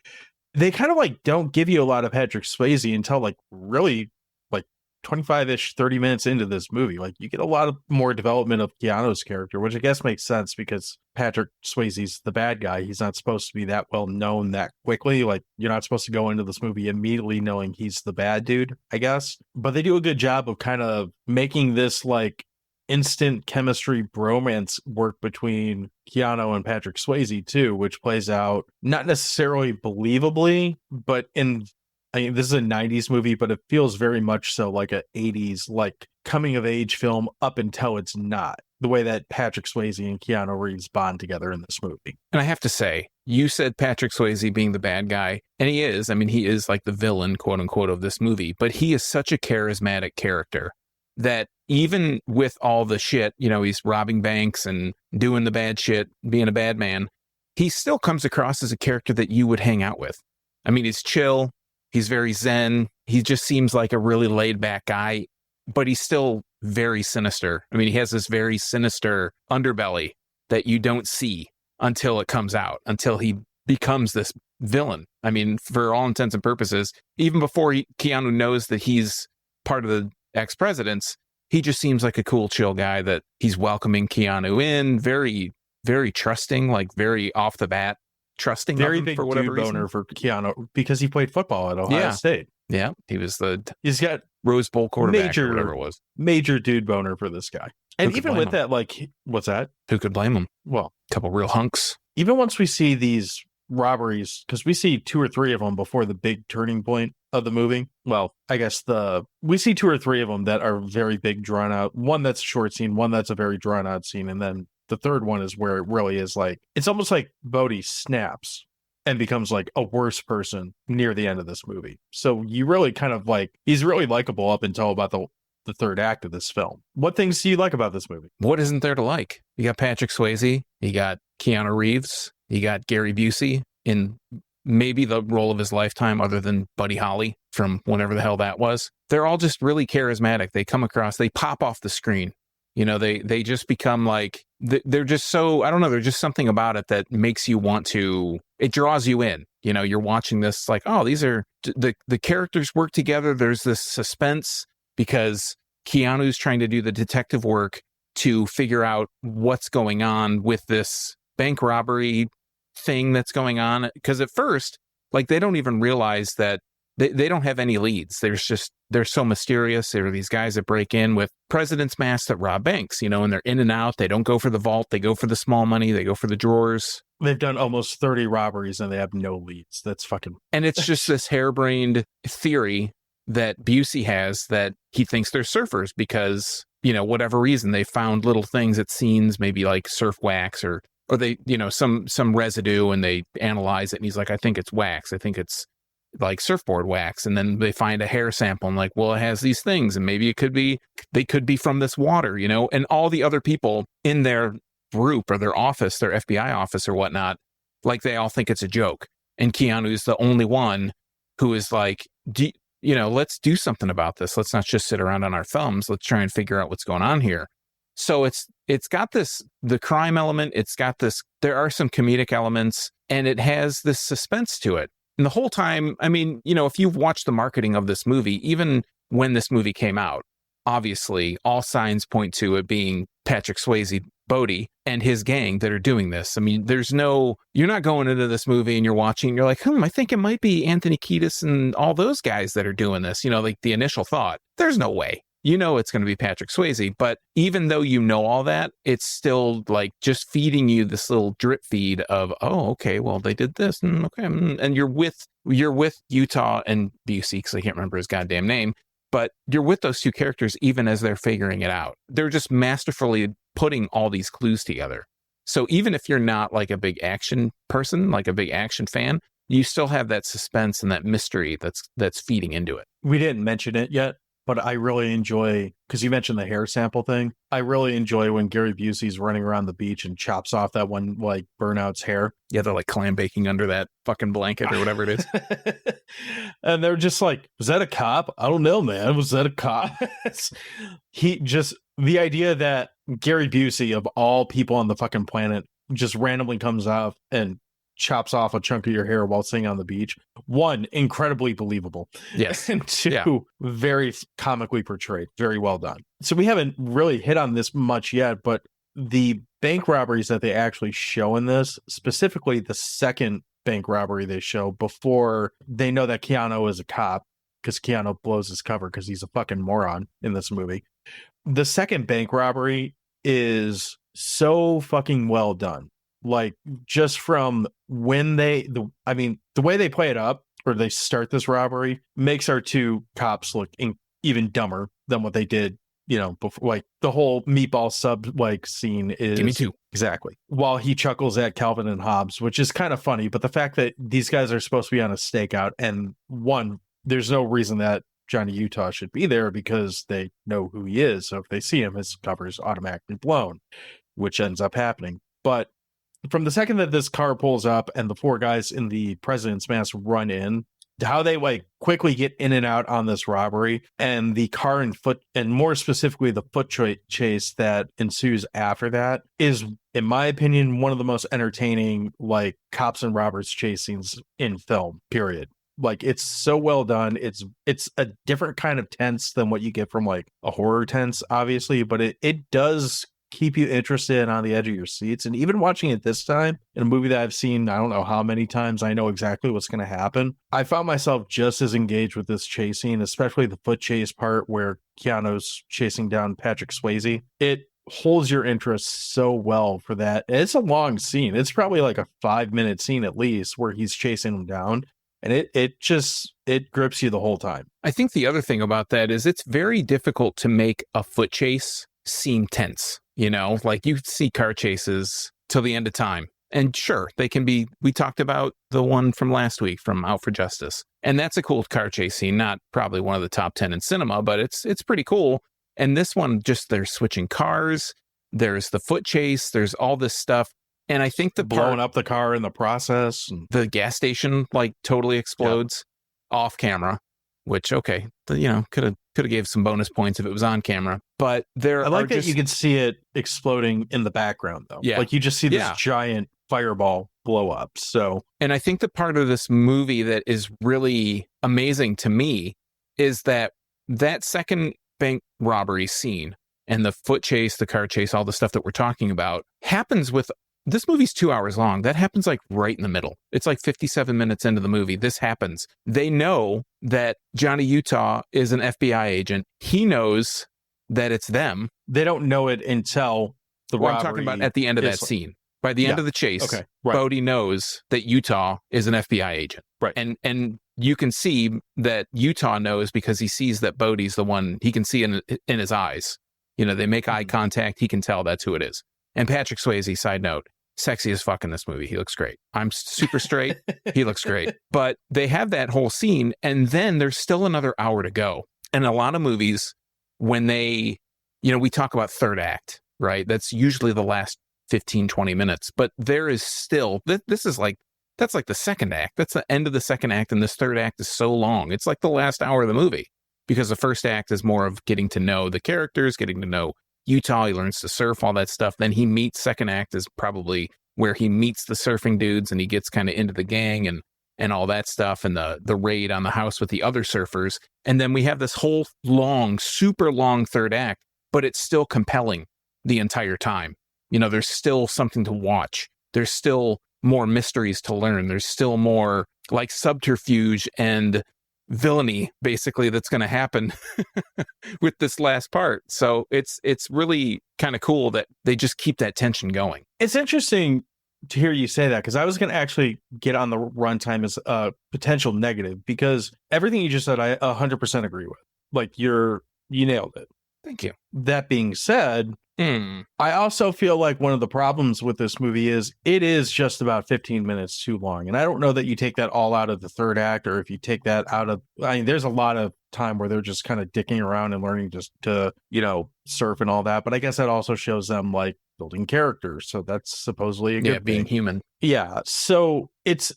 they kind of like don't give you a lot of Patrick Swayze until like really like 25-ish, 30 minutes into this movie. Like you get a lot of more development of Keanu's character, which I guess makes sense because Patrick Swayze's the bad guy. He's not supposed to be that well known that quickly. Like you're not supposed to go into this movie immediately knowing he's the bad dude, I guess. But they do a good job of kind of making this like instant chemistry bromance work between Keanu and Patrick Swayze too, which plays out not necessarily believably, but this is a 90s movie, but it feels very much so like a 80s like coming of age film up until it's not, the way that Patrick Swayze and Keanu Reeves bond together in this movie. And I have to say, you said Patrick Swayze being the bad guy, and he is. I mean, he is like the villain, quote unquote, of this movie, but he is such a charismatic character that even with all the shit, he's robbing banks and doing the bad shit, being a bad man, he still comes across as a character that you would hang out with. I mean, he's chill. He's very zen. He just seems like a really laid back guy, but he's still very sinister. I mean, he has this very sinister underbelly that you don't see until it comes out, until he becomes this villain. I mean, for all intents and purposes, even before Keanu knows that he's part of the ex-presidents, he just seems like a cool, chill guy that he's welcoming Keanu in, very, very trusting, like very off the bat, trusting. Very big for whatever dude boner for Keanu because he played football at Ohio State. Yeah, he's got Rose Bowl quarterback or whatever it was. Major dude boner for this guy. And even with that, like, what's that? Who could blame him? Well, a couple real hunks. Even once we see these robberies, because we see 2 or 3 of them before the big turning point of the movie. Well, I guess we see 2 or 3 of them that are very big, drawn out. One that's a short scene, one that's a very drawn out scene, and then the third one is where it really is like, it's almost like Bodhi snaps and becomes like a worse person near the end of this movie. So you really kind of like, he's really likable up until about the third act of this film. What things do you like about this movie? What isn't there to like? You got Patrick Swayze, you got Keanu Reeves, you got Gary Busey in maybe the role of his lifetime other than Buddy Holly from whenever the hell that was. They're all just really charismatic. They come across, they pop off the screen. You know, they just become like, they're just so, I don't know, there's just something about it that makes you want to, it draws you in. You know, you're watching this like, oh, these are, the characters work together. There's this suspense because Keanu's trying to do the detective work to figure out what's going on with this bank robbery thing that's going on. Because at first, like, they don't even realize that they don't have any leads. They're so mysterious. There are these guys that break in with president's masks that rob banks, you know, and they're in and out. They don't go for the vault. They go for the small money. They go for the drawers. They've done almost 30 robberies and they have no leads. That's fucking... And it's just this harebrained theory that Busey has that he thinks they're surfers because, you know, whatever reason, they found little things at scenes, maybe like surf wax or they, you know, some residue, and they analyze it. And he's like, I think it's wax. I think it's like surfboard wax. And then they find a hair sample and like, well, it has these things, and maybe they could be from this water, you know. And all the other people in their group or their office, their FBI office or whatnot, like, they all think it's a joke. And Keanu's the only one who is like, you know, let's do something about this. Let's not just sit around on our thumbs. Let's try and figure out what's going on here. So it's got the crime element. It's got this, there are some comedic elements, and it has this suspense to it. And the whole time, I mean, you know, if you've watched the marketing of this movie, even when this movie came out, obviously all signs point to it being Patrick Swayze, Bodhi, and his gang that are doing this. I mean, you're not going into this movie and you're watching, and you're like, I think it might be Anthony Kiedis and all those guys that are doing this. You know, like the initial thought, there's no way. You know it's going to be Patrick Swayze, but even though you know all that, it's still like just feeding you this little drip feed of, oh, okay, well, they did this, and okay, and you're with Utah and Busey, because I can't remember his goddamn name, but you're with those two characters even as they're figuring it out. They're just masterfully putting all these clues together. So even if you're not like a big action person, like a big action fan, you still have that suspense and that mystery that's feeding into it. We didn't mention it yet, but I really enjoy, because you mentioned the hair sample thing, I really enjoy when Gary Busey's running around the beach and chops off that one, like, burnout's hair. Yeah, they're like clam baking under that fucking blanket or whatever it is. And they're just like, was that a cop? I don't know, man. Was that a cop? The idea that Gary Busey, of all people on the fucking planet, just randomly comes out and chops off a chunk of your hair while sitting on the beach. One, incredibly believable. Yes. And two, very comically portrayed. Very well done. So we haven't really hit on this much yet, but the bank robberies that they actually show in this, specifically the second bank robbery they show before they know that Keanu is a cop, because Keanu blows his cover because he's a fucking moron in this movie. The second bank robbery is so fucking well done. Like, just from when the way they play it up, or they start this robbery, makes our two cops look even dumber than what they did, you know, before. Like, the whole meatball sub like scene is, give me two. Exactly. While he chuckles at Calvin and Hobbes, which is kind of funny, but the fact that these guys are supposed to be on a stakeout, and one, there's no reason that Johnny Utah should be there because they know who he is. So if they see him, his cover is automatically blown, which ends up happening. But from the second that this car pulls up and the four guys in the president's mask run in, how they like quickly get in and out on this robbery, and the car and more specifically the foot chase that ensues after that, is, in my opinion, one of the most entertaining like cops and robbers chase scenes in film, period. Like, it's so well done. It's a different kind of tense than what you get from like a horror tense, obviously, but it does keep you interested and on the edge of your seats. And even watching it this time in a movie that I've seen I don't know how many times, I know exactly what's going to happen. I found myself just as engaged with this chase scene, especially the foot chase part where Keanu's chasing down Patrick Swayze. It holds your interest so well for that. It's a long scene. It's probably like a 5-minute scene at least where he's chasing him down. And it grips you the whole time. I think the other thing about that is it's very difficult to make a foot chase seem tense. You know, like, you see car chases till the end of time. And sure, they can be, we talked about the one from last week from Out for Justice. And that's a cool car chase scene, not probably one of the top 10 in cinema, but it's pretty cool. And this one, just, they're switching cars. There's the foot chase. There's all this stuff. And I think blowing up the car in the process. The gas station like totally explodes off camera, which, okay, you know, could have Could have gave some bonus points if it was on camera. But there, I like that you can see it exploding in the background, though. Yeah. Like you just see this giant fireball blow up. So, and I think the part of this movie that is really amazing to me is that second bank robbery scene and the foot chase, the car chase, all the stuff that we're talking about happens with. This movie's 2 hours long. That happens like right in the middle. It's like 57 minutes into the movie. This happens. They know that Johnny Utah is an FBI agent. He knows that it's them. They don't know it until the robbery. I'm talking about at the end of that scene. By the end of the chase, Bodhi knows that Utah is an FBI agent. Right. And you can see that Utah knows because he sees that Bodhi's the one. He can see in his eyes. You know, they make eye contact. He can tell that's who it is. And Patrick Swayze, side note, sexy as fuck in this movie. He looks great. I'm super straight. He looks great. But they have that whole scene, and then there's still another hour to go. And a lot of movies, when they, you know, we talk about third act, right? That's usually the last 15, 20 minutes. But there is still, this is like, that's like the second act. That's the end of the second act, and this third act is so long. It's like the last hour of the movie, because the first act is more of getting to know the characters, getting to know Utah. He learns to surf, all that stuff. Then he meets, second act is probably where he meets the surfing dudes and he gets kind of into the gang and all that stuff, and the raid on the house with the other surfers. And then we have this whole long, super long third act, but it's still compelling the entire time. You know, there's still something to watch. There's still more mysteries to learn. There's still more like subterfuge and villainy basically that's going to happen with this last part. So it's really kind of cool that they just keep that tension going. It's interesting to hear you say that, because I was going to actually get on the runtime as a potential negative, because everything you just said I 100% agree with. Like you nailed it. Thank you. That being said, I also feel like one of the problems with this movie is it is just about 15 minutes too long. And I don't know that you take that all out of the third act, or if you take that out of, I mean, there's a lot of time where they're just kind of dicking around and learning just to, you know, surf and all that. But I guess that also shows them like building characters. So that's supposedly a good thing. Being human. Yeah. So it's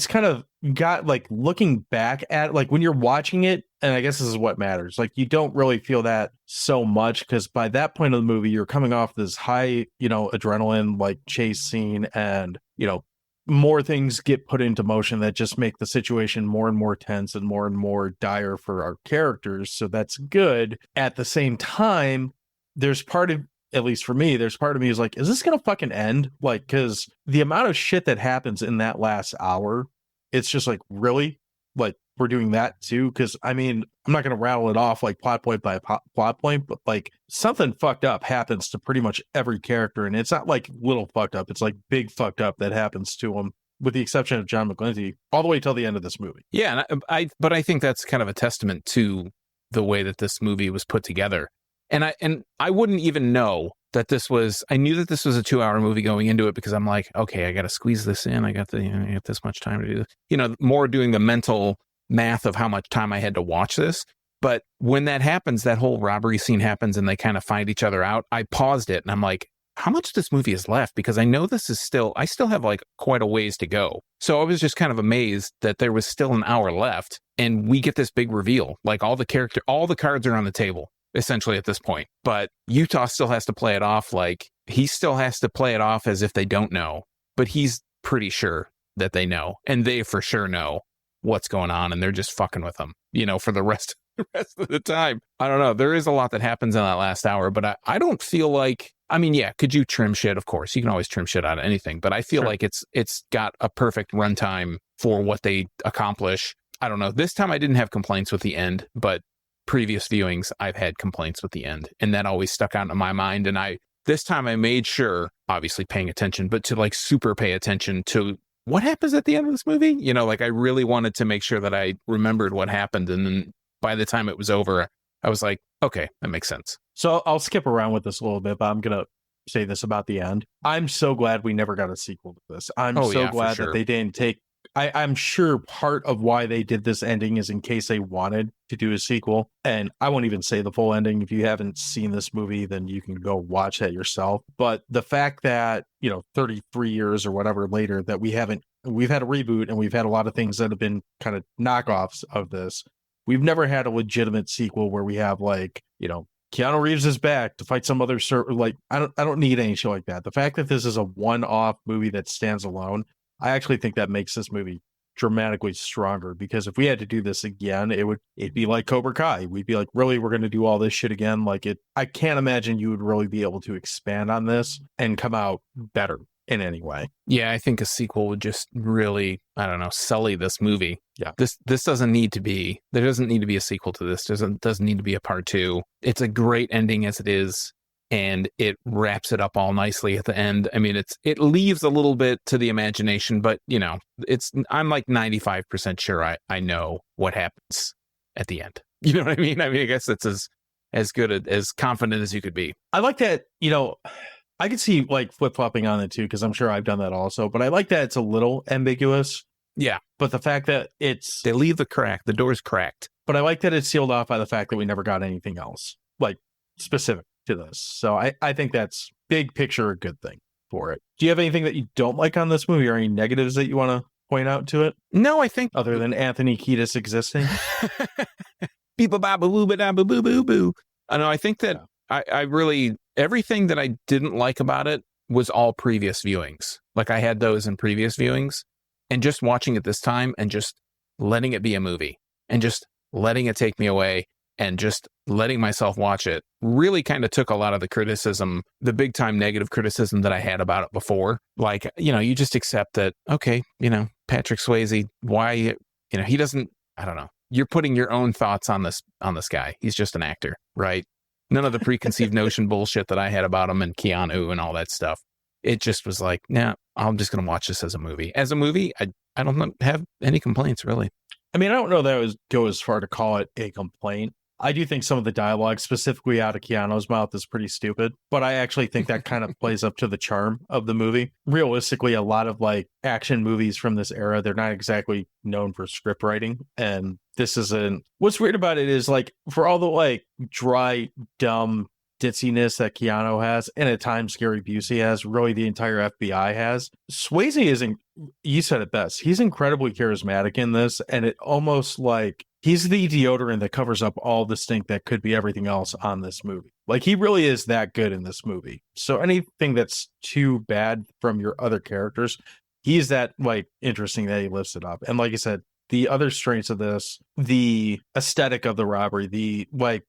kind of got like looking back at like when you're watching it, and I guess this is what matters. Like you don't really feel that so much, because by that point of the movie, you're coming off this high, you know, adrenaline like chase scene, and, you know, more things get put into motion that just make the situation more and more tense and more dire for our characters. So that's good. At the same time, there's part of, at least for me, there's part of me is like, is this going to fucking end? Like, because the amount of shit that happens in that last hour, it's just like, really? Like, we're doing that too? Because, I mean, I'm not going to rattle it off like plot point by plot point, but like something fucked up happens to pretty much every character. And it's not like little fucked up. It's like big fucked up that happens to them, with the exception of John McGlinchey, all the way till the end of this movie. Yeah, but I think that's kind of a testament to the way that this movie was put together. And I wouldn't even know that this was, I knew that this was a 2-hour movie going into it, because I'm like, okay, I got to squeeze this in. I got this much time to do this. You know, more doing the mental math of how much time I had to watch this. But when that happens, that whole robbery scene happens and they kind of find each other out, I paused it and I'm like, how much of this movie is left? Because I know I still have like quite a ways to go. So I was just kind of amazed that there was still an hour left, and we get this big reveal. Like all the cards are on the table essentially at this point, but Utah still has to play it off. Like he still has to play it off as if they don't know, but he's pretty sure that they know, and they for sure know what's going on, and they're just fucking with him, you know, for the rest of the time. I don't know. There is a lot that happens in that last hour, but I don't feel like, I mean, yeah, could you trim shit? Of course, you can always trim shit out of anything, but I feel like it's got a perfect runtime for what they accomplish. I don't know. This time I didn't have complaints with the end, but previous viewings I've had complaints with the end, and that always stuck out in my mind. And this time I made sure, obviously paying attention, but to like super pay attention to what happens at the end of this movie. You know, like I really wanted to make sure that I remembered what happened. And then by the time it was over, I was like, okay, that makes sense. So I'll skip around with this a little bit, but I'm going to say this about the end. I'm so glad we never got a sequel to this. I'm glad that they didn't take, I'm sure part of why they did this ending is in case they wanted to do a sequel. And I won't even say the full ending. If you haven't seen this movie, then you can go watch that yourself. But the fact that, you know, 33 years or whatever later, that we've had a reboot, and we've had a lot of things that have been kind of knockoffs of this. we've never had a legitimate sequel where we have like, Keanu Reeves is back to fight some other like I don't need any shit like that. The fact that this is a one-off movie that stands alone, I actually think that makes this movie dramatically stronger, because if we had to do this again, it'd be like Cobra Kai. We'd be like, really, we're going to do all this shit again? Like I can't imagine you would really be able to expand on this and come out better in any way. Yeah, I think a sequel would just really, I don't know, sully this movie. Yeah. This doesn't need to be, there doesn't need to be a sequel to this. Doesn't need to be a part 2. It's a great ending as it is, and it wraps it up all nicely at the end. I mean, it leaves a little bit to the imagination, but I'm like 95% sure I know what happens at the end. You know what I mean? I guess it's as good as confident as you could be. I like that, I could see like flip-flopping on it too, because I'm sure I've done that also, but I like that it's a little ambiguous. Yeah. But the fact that they leave the door's cracked. But I like that it's sealed off by the fact that we never got anything else, like specific to this. So I think that's big picture a good thing for it. Do you have anything that you don't like on this movie, or any negatives that you want to point out to it? No, I think other than Anthony Kiedis existing. I know. I think that I really, everything that I didn't like about it was all previous viewings. Like I had those in previous viewings, and just watching it this time and just letting it be a movie and just letting it take me away and just letting myself watch it really kind of took a lot of the criticism, the big time negative criticism that I had about it before. Like, you just accept that, okay, Patrick Swayze, why, he doesn't, I don't know. You're putting your own thoughts on this guy. He's just an actor, right? None of the preconceived notion bullshit that I had about him and Keanu and all that stuff. It just was like, nah, I'm just going to watch this as a movie. As a movie, I don't have any complaints, really. I mean, I don't know that I would go as far to call it a complaint. I do think some of the dialogue, specifically out of Keanu's mouth, is pretty stupid, but I actually think that kind of plays up to the charm of the movie. Realistically, a lot of like action movies from this era, they're not exactly known for script writing, and this isn't. What's weird about it is like, for all the like dry, dumb ditziness that Keanu has, and at times Gary Busey has, really the entire FBI has, Swayze isn't. You said it best. He's incredibly charismatic in this, and it almost like he's the deodorant that covers up all the stink that could be everything else on this movie. Like, he really is that good in this movie. So anything that's too bad from your other characters, he's that like interesting that he lifts it up. And like I said, the other strengths of this, the aesthetic of the robbery, the like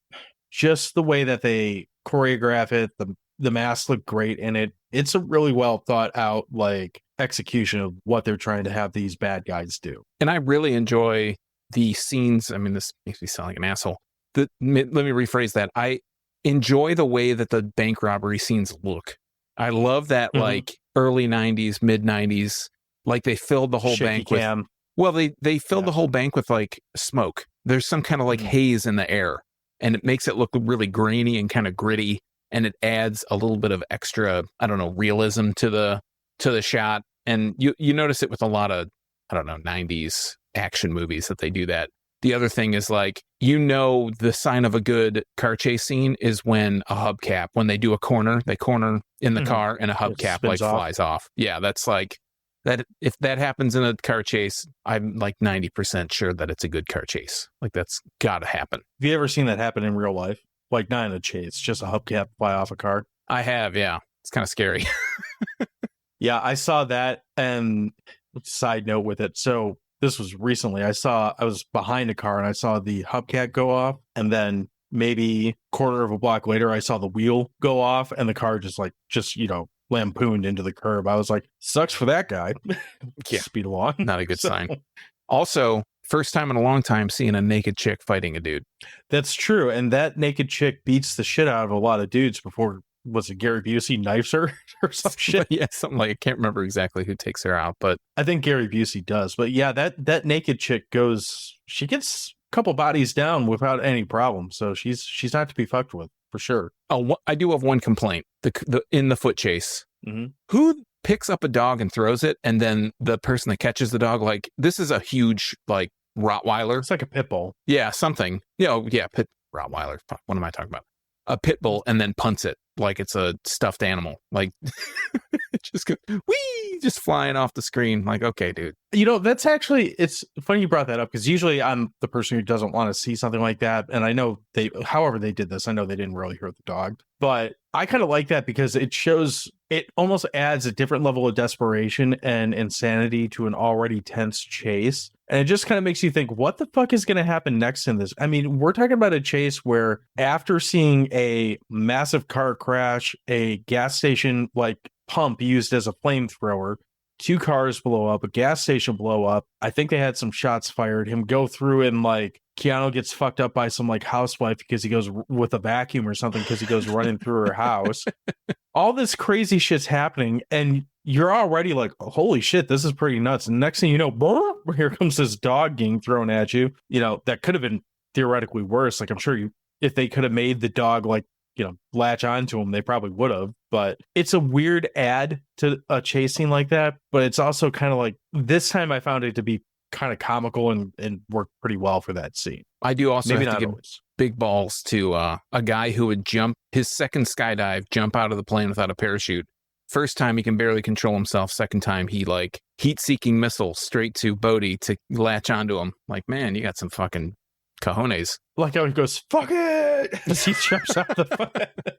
just the way that they choreograph it, the masks look great in it. It's a really well thought out like execution of what they're trying to have these bad guys do. And I really enjoy the scenes. I mean, this makes me sound like an asshole. Let me rephrase that. I enjoy the way that the bank robbery scenes look. I love that like early 90s, mid 90s, like they filled the whole bank with, well, they filled the whole bank with like smoke. There's some kind of like haze in the air, and it makes it look really grainy and kind of gritty. And it adds a little bit of extra, I don't know, realism to the shot. And you notice it with a lot of, I don't know, 90s action movies that they do that. The other thing is like, the sign of a good car chase scene is when a hubcap, when they do a corner, they corner in the car and a hubcap like flies off. Yeah, that's like that. If that happens in a car chase, I'm like 90% sure that it's a good car chase. Like that's got to happen. Have you ever seen that happen in real life? Like not in a chase, just a hubcap fly off a car? I have, yeah. It's kind of scary. Yeah, I saw that. And side note with it. So this was recently. I was behind a car and I saw the hubcap go off. And then maybe quarter of a block later, I saw the wheel go off and the car just lampooned into the curb. I was like, sucks for that guy. Yeah. Speed along. Not a good sign. Also, first time in a long time seeing a naked chick fighting a dude. That's true. And that naked chick beats the shit out of a lot of dudes before, was it Gary Busey knifes her or some shit? Yeah, something like, I can't remember exactly who takes her out, but I think Gary Busey does. But yeah, that naked chick she gets a couple bodies down without any problem. So she's not to be fucked with for sure. Oh, I do have one complaint. The in the foot chase. Mm-hmm. Who picks up a dog and throws it, and then the person that catches the dog, like, this is a huge like Rottweiler. It's like a pit bull. Yeah, something. Rottweiler. What am I talking about? a pit bull and then punts it like it's a stuffed animal. Like, it just goes, whee, just flying off the screen. Like, okay, dude. That's actually, it's funny you brought that up because usually I'm the person who doesn't want to see something like that. And I know however they did this, I know they didn't really hurt the dog, but I kind of like that because it almost adds a different level of desperation and insanity to an already tense chase. And it just kind of makes you think, what the fuck is going to happen next in this? I mean, we're talking about a chase where after seeing a massive car crash, a gas station like pump used as a flamethrower, 2 cars blow up, a gas station blow up. I think they had some shots fired. Him go through and like Keanu gets fucked up by some like housewife because he goes with a vacuum or something because he goes running through her house. All this crazy shit's happening and you're already like, holy shit, this is pretty nuts. And next thing you know, here comes this dog getting thrown at you. That could have been theoretically worse. Like I'm sure if they could have made the dog like, latch onto him, they probably would have. But it's a weird add to a chase scene like that. But it's also kind of like this time I found it to be kind of comical and worked pretty well for that scene. I do also maybe have not to give always big balls to a guy who would jump his second skydive, jump out of the plane without a parachute. First time he can barely control himself. Second time he like heat-seeking missile straight to Bodhi to latch onto him. Like, man, you got some fucking cojones. Like how he goes, fuck it, as he jumps out the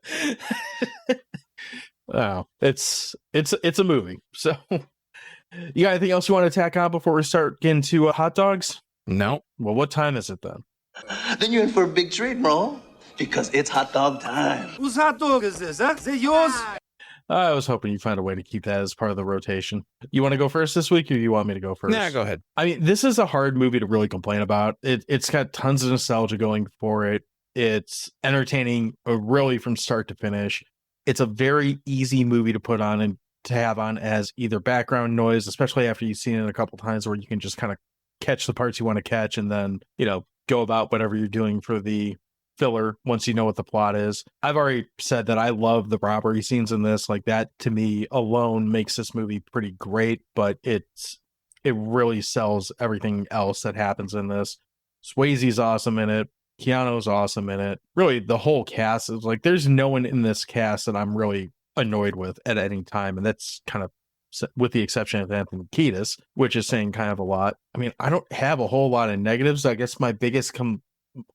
Oh, it's a movie. So you got anything else you want to tack on before we start getting to hot dogs? No. Well, what time is it then? Then you're in for a big treat, bro, because it's hot dog time. Whose hot dog is this, huh? Is it yours? I was hoping you'd find a way to keep that as part of the rotation. You want to go first this week or you want me to go first? Nah, go ahead. I mean, this is a hard movie to really complain about. It's got tons of nostalgia going for it. It's entertaining really from start to finish. It's a very easy movie to put on and to have on as either background noise, especially after you've seen it a couple times where you can just kind of catch the parts you want to catch and then, go about whatever you're doing for the filler once you know what the plot is. I've already said that I love the robbery scenes in this. Like that to me alone makes this movie pretty great, but it really sells everything else that happens in this. Swayze's awesome in it. Keanu's awesome in it. Really, the whole cast is like, there's no one in this cast that I'm really annoyed with at any time. And that's kind of with the exception of Anthony Kiedis, which is saying kind of a lot. I mean, I don't have a whole lot of negatives. I guess my biggest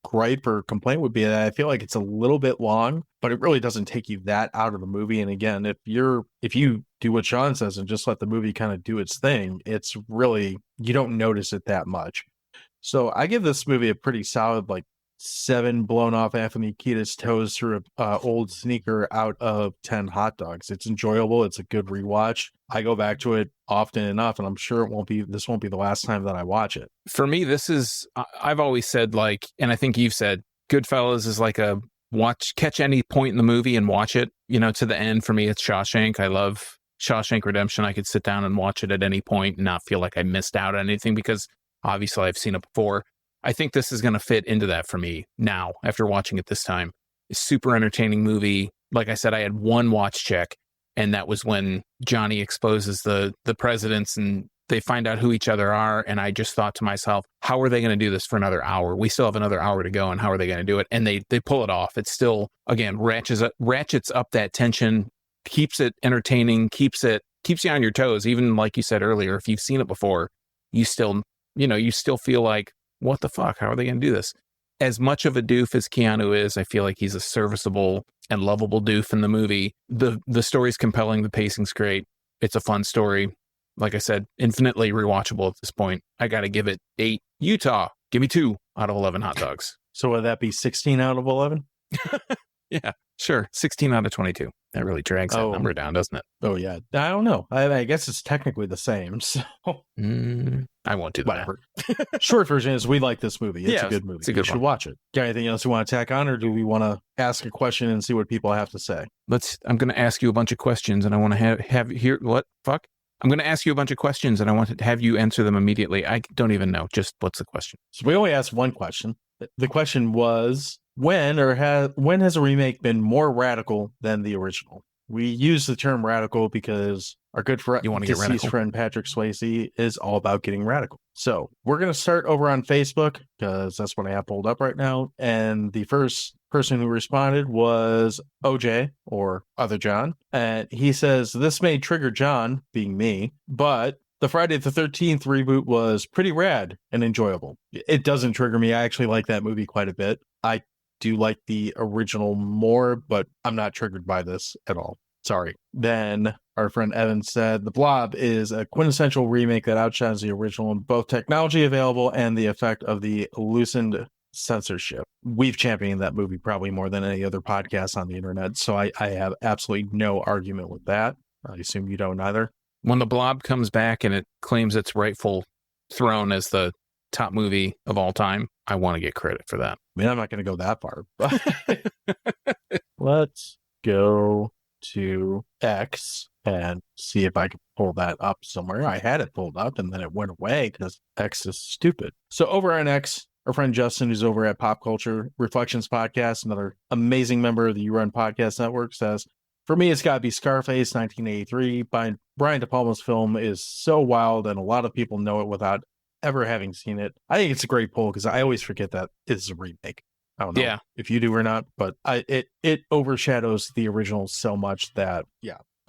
gripe or complaint would be that I feel like it's a little bit long, but it really doesn't take you that out of the movie. And again, if you do what Sean says and just let the movie kind of do its thing, it's really, you don't notice it that much. So I give this movie a pretty solid, like 7 blown off Anthony Kiedis toes through a old sneaker out of 10 hot dogs. It's enjoyable. It's a good rewatch. I go back to it often enough, and I'm sure this won't be the last time that I watch it. For me, this is, I've always said, like, and I think you've said, Goodfellas is like a catch any point in the movie and watch it, to the end. For me, it's Shawshank. I love Shawshank Redemption. I could sit down and watch it at any point and not feel like I missed out on anything because obviously I've seen it before. I think this is going to fit into that for me now after watching it this time. It's a super entertaining movie. Like I said, I had one watch check, and that was when Johnny exposes the presidents and they find out who each other are. And I just thought to myself, how are they going to do this for another hour? We still have another hour to go, and how are they going to do it? And they pull it off. It's still, again, ratchets up that tension, keeps it entertaining, keeps you on your toes. Even like you said earlier, if you've seen it before, you still feel like, what the fuck? How are they going to do this? As much of a doof as Keanu is, I feel like he's a serviceable and lovable doof in the movie. The story's compelling. The pacing's great. It's a fun story. Like I said, infinitely rewatchable at this point. I got to give it 8. Utah, give me 2 out of 11 hot dogs. So would that be 16 out of 11? Yeah, sure. 16 out of 22. That really drags that number down, doesn't it? Oh, yeah. I don't know. I guess it's technically the same. So I won't do that. Whatever. Short version is we like this movie. It's a good movie. It's a good You should watch it. Got anything else you want to tack on, or do we want to ask a question and see what people have to say? I'm going to ask you a bunch of questions, and I want to have here. What? Fuck? I'm going to ask you a bunch of questions, and I want to have you answer them immediately. I don't even know. Just what's the question? So we only asked one question. The question was, when has a remake been more radical than the original? We use the term radical because our good friend, You wanna get deceased radical? friend Patrick Swayze is all about getting radical. So we're going to start over on Facebook because that's what I have pulled up right now. And the first person who responded was OJ, or Other John. And he says, this may trigger John, being me, but the Friday the 13th reboot was pretty rad and enjoyable. It doesn't trigger me. I actually like that movie quite a bit. I do like the original more, but I'm not triggered by this at all. Sorry. Then our friend Evan said, The Blob is a quintessential remake that outshines the original in both technology available and the effect of the loosened censorship. We've championed that movie probably more than any other podcast on the internet, so I have absolutely no argument with that. I assume you don't either. When The Blob comes back and it claims its rightful throne as the top movie of all time, I want to get credit for that. I mean, I'm not going to go that far. But let's go to X and see if I can pull that up somewhere. I had it pulled up and then it went away because X is stupid. So over on X, our friend Justin, who's over at Pop Culture Reflections Podcast, another amazing member of the You Run Podcast Network, says, for me, it's got to be Scarface, 1983. Brian De Palma's film is so wild and a lot of people know it without ever having seen it. I think it's a great pull because I always forget that it's a remake. I don't know if you do or not, but it overshadows the original so much that,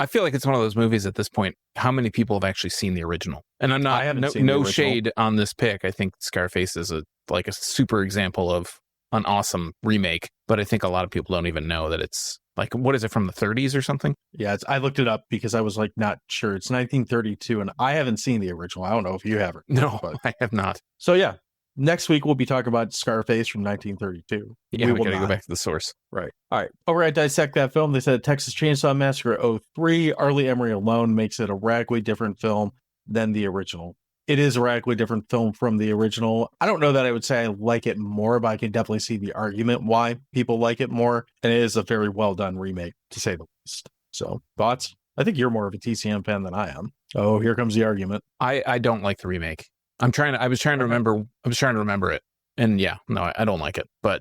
I feel like it's one of those movies at this point. How many people have actually seen the original? And I'm not, I haven't seen the no original. shade on this pick. I think Scarface is a super example of an awesome remake, but I think a lot of people don't even know that it's like, what is it, from the 30s or something? Yeah, I looked it up because I was like not sure. It's 1932, and I haven't seen the original. I don't know if you have. No, but I have not. so yeah, next week we'll be talking about Scarface from 1932. Yeah, we we will gotta not. go back to the source. Right. All right. Over at Dissect That Film, they said Texas Chainsaw Massacre 03, Arlie Emery alone makes it a radically different film than the original. It is a radically different film from the original. I don't know that I would say I like it more, but I can definitely see the argument why people like it more. And it is a very well done remake, to say the least. So, thoughts? I think you're more of a TCM fan than I am. Oh, here comes the argument. I don't like the remake. I was trying to remember it. And yeah, no, I don't like it. But,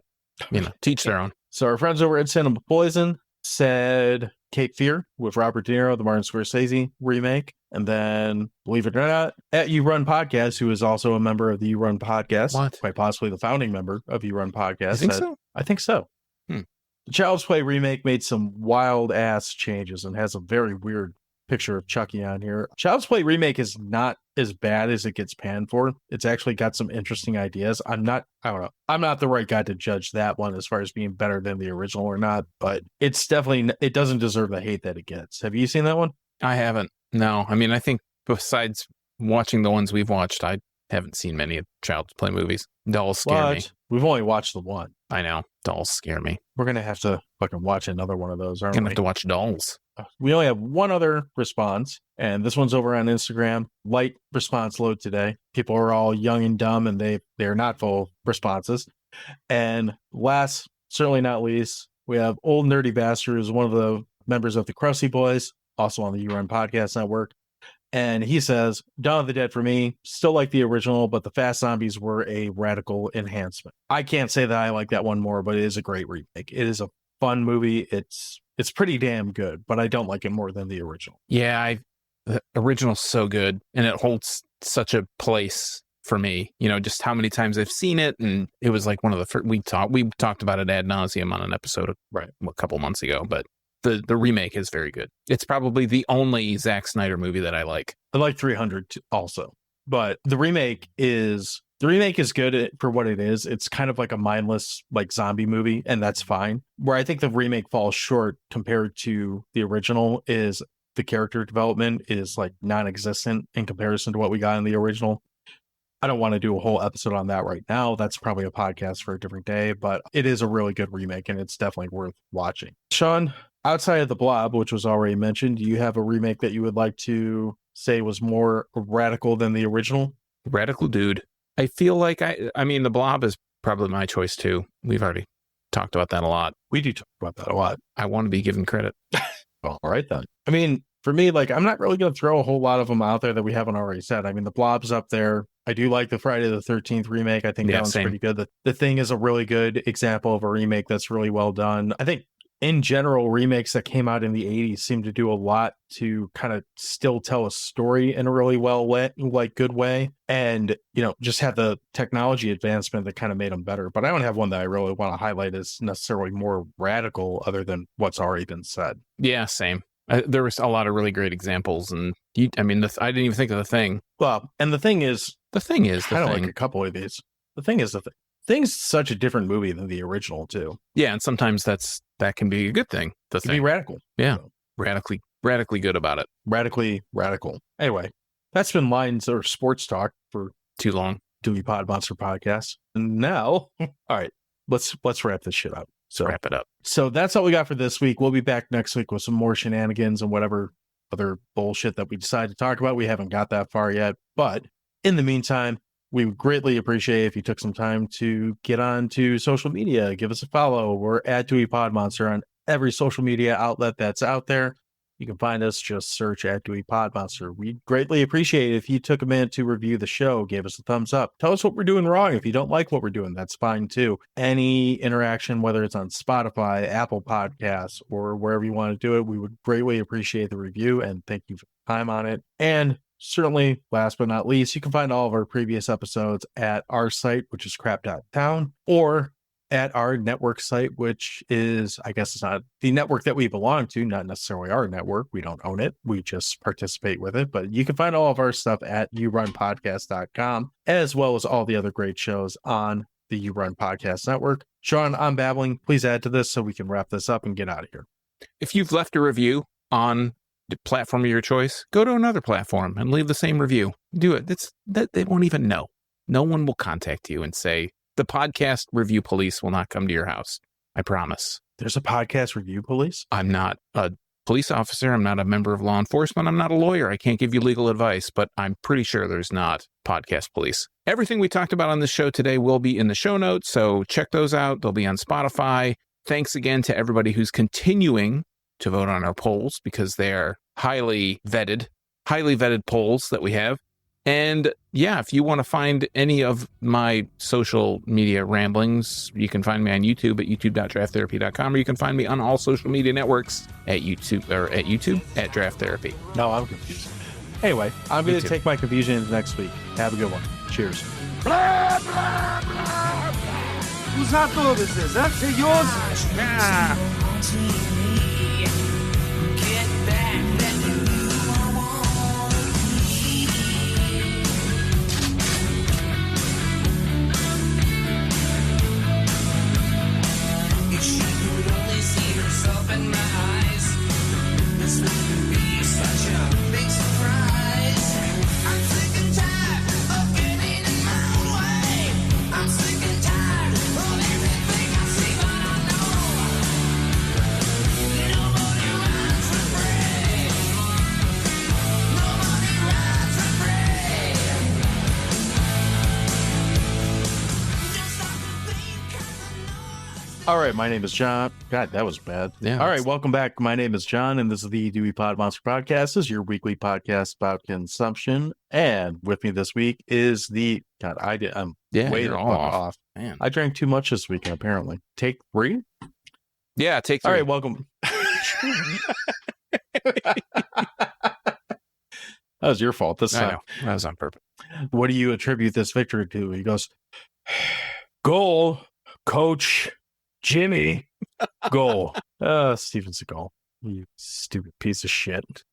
teach their own. So our friends over at Cinema Poison said Cape Fear with Robert De Niro, the Martin Scorsese remake. And then, believe it or not, at You Run Podcast, who is also a member of the You Run Podcast, quite possibly the founding member of You Run Podcast. I think so. I think so. The Child's Play remake made some wild ass changes and has a very weird picture of Chucky on here. Child's Play remake is not as bad as it gets panned for. It's actually got some interesting ideas. I don't know. I'm not the right guy to judge that one as far as being better than the original or not, but it's definitely, it doesn't deserve the hate that it gets. Have you seen that one? I haven't. No, I mean, I think besides watching the ones we've watched, I haven't seen many of Child's Play movies. Dolls scare me. We've only watched the one. I know. Dolls scare me. We're going to have to fucking watch another one of those, aren't I'm going to we? have to watch Dolls. We only have one other response, and this one's over on Instagram. Light response load today. People are all young and dumb, and they're not full of responses. And last, certainly not least, we have Old Nerdy Bastard, who's one of the members of the Krusty Boys, also on the You Run Podcast Network. And he says, Dawn of the Dead for me, still like the original, but the Fast Zombies were a radical enhancement. I can't say that I like that one more, but it is a great remake. It is a fun movie. It's pretty damn good, but I don't like it more than the original. Yeah, the original's so good, and it holds such a place for me. Just how many times I've seen it, and it was like one of the first, we talked about it ad nauseum on an episode a couple months ago, but the remake is very good. It's probably the only Zack Snyder movie that I like. I like 300 also, but the remake is good for what it is. It's kind of like a mindless like zombie movie, and that's fine. Where I think the remake falls short compared to the original is the character development is like non-existent in comparison to what we got in the original. I don't want to do a whole episode on that right now. That's probably a podcast for a different day, but it is a really good remake, and it's definitely worth watching. Sean, outside of The Blob, which was already mentioned, do you have a remake that you would like to say was more radical than the original? Radical dude. I feel like I mean, The Blob is probably my choice too. We've already talked about that a lot. We do talk about that a lot. I want to be given credit. All right, then. I mean, for me, like, I'm not really going to throw a whole lot of them out there that we haven't already said. I mean, The Blob's up there. I do like the Friday the 13th remake. I think that one's pretty good. The Thing is a really good example of a remake that's really well done. I think in general, remakes that came out in the 80s seem to do a lot to kind of still tell a story in a really good way. And, just have the technology advancement that kind of made them better. But I don't have one that I really want to highlight as necessarily more radical other than what's already been said. Yeah, same. There was a lot of really great examples. And I didn't even think of The Thing. Well, and The Thing is, I don't like a couple of these. The Thing is, Thing's such a different movie than the original, too. Yeah, and sometimes that can be a good thing. It can be radical. Yeah, radically good about it. Radically radical. Anyway, that's been Lines or Sports Talk for too long. Dewey Pod Monster Podcast. And now, all right, let's wrap this shit up. So wrap it up. So that's all we got for this week. We'll be back next week with some more shenanigans and whatever other bullshit that we decide to talk about. We haven't got that far yet, but in the meantime, we would greatly appreciate if you took some time to get on to social media, give us a follow. We're at Dewey Pod Monster on every social media outlet that's out there. You can find us, just search at Dewey Pod Monster. We'd greatly appreciate it if you took a minute to review the show, gave us a thumbs up. Tell us what we're doing wrong. If you don't like what we're doing, that's fine too. Any interaction, whether it's on Spotify, Apple Podcasts, or wherever you want to do it, we would greatly appreciate the review and thank you for the time on it. And certainly, last but not least, you can find all of our previous episodes at our site, which is crap.town, or at our network site, which is, I guess it's not the network that we belong to, not necessarily our network. We don't own it. We just participate with it. But you can find all of our stuff at yourunpodcast.com, as well as all the other great shows on the You Run Podcast Network. Sean, I'm babbling. Please add to this so we can wrap this up and get out of here. If you've left a review on the platform of your choice, go to another platform and leave the same review. Do it. They won't even know. No one will contact you and say, the podcast review police will not come to your house. I promise. There's a podcast review police? I'm not a police officer. I'm not a member of law enforcement. I'm not a lawyer. I can't give you legal advice, but I'm pretty sure there's not podcast police. Everything we talked about on this show today will be in the show notes, so check those out. They'll be on Spotify. Thanks again to everybody who's continuing to vote on our polls, because they're highly vetted polls that we have. And yeah, if you want to find any of my social media ramblings, you can find me on YouTube at youtube.drafttherapy.com, or you can find me on all social media networks at YouTube at Draft Therapy. No, I'm confused. Anyway, I'm going to take my confusion into next week. Have a good one. Cheers. Blah, blah, blah. Whose hot dog is this, huh? Is it yours? Nah. All right, my name is John. God, that was bad. Yeah. All right, welcome back. My name is John, and this is the Dewey Pod Monster Podcast. This is your weekly podcast about consumption. And with me this week is I'm way off. Man. I drank too much this weekend, apparently. Take 3? Yeah, take 3. All right, welcome. That was your fault this I time. know. That was on purpose. What do you attribute this victory to? He goes, goal, coach, Jimmy, goal. Steven Seagal, you stupid piece of shit.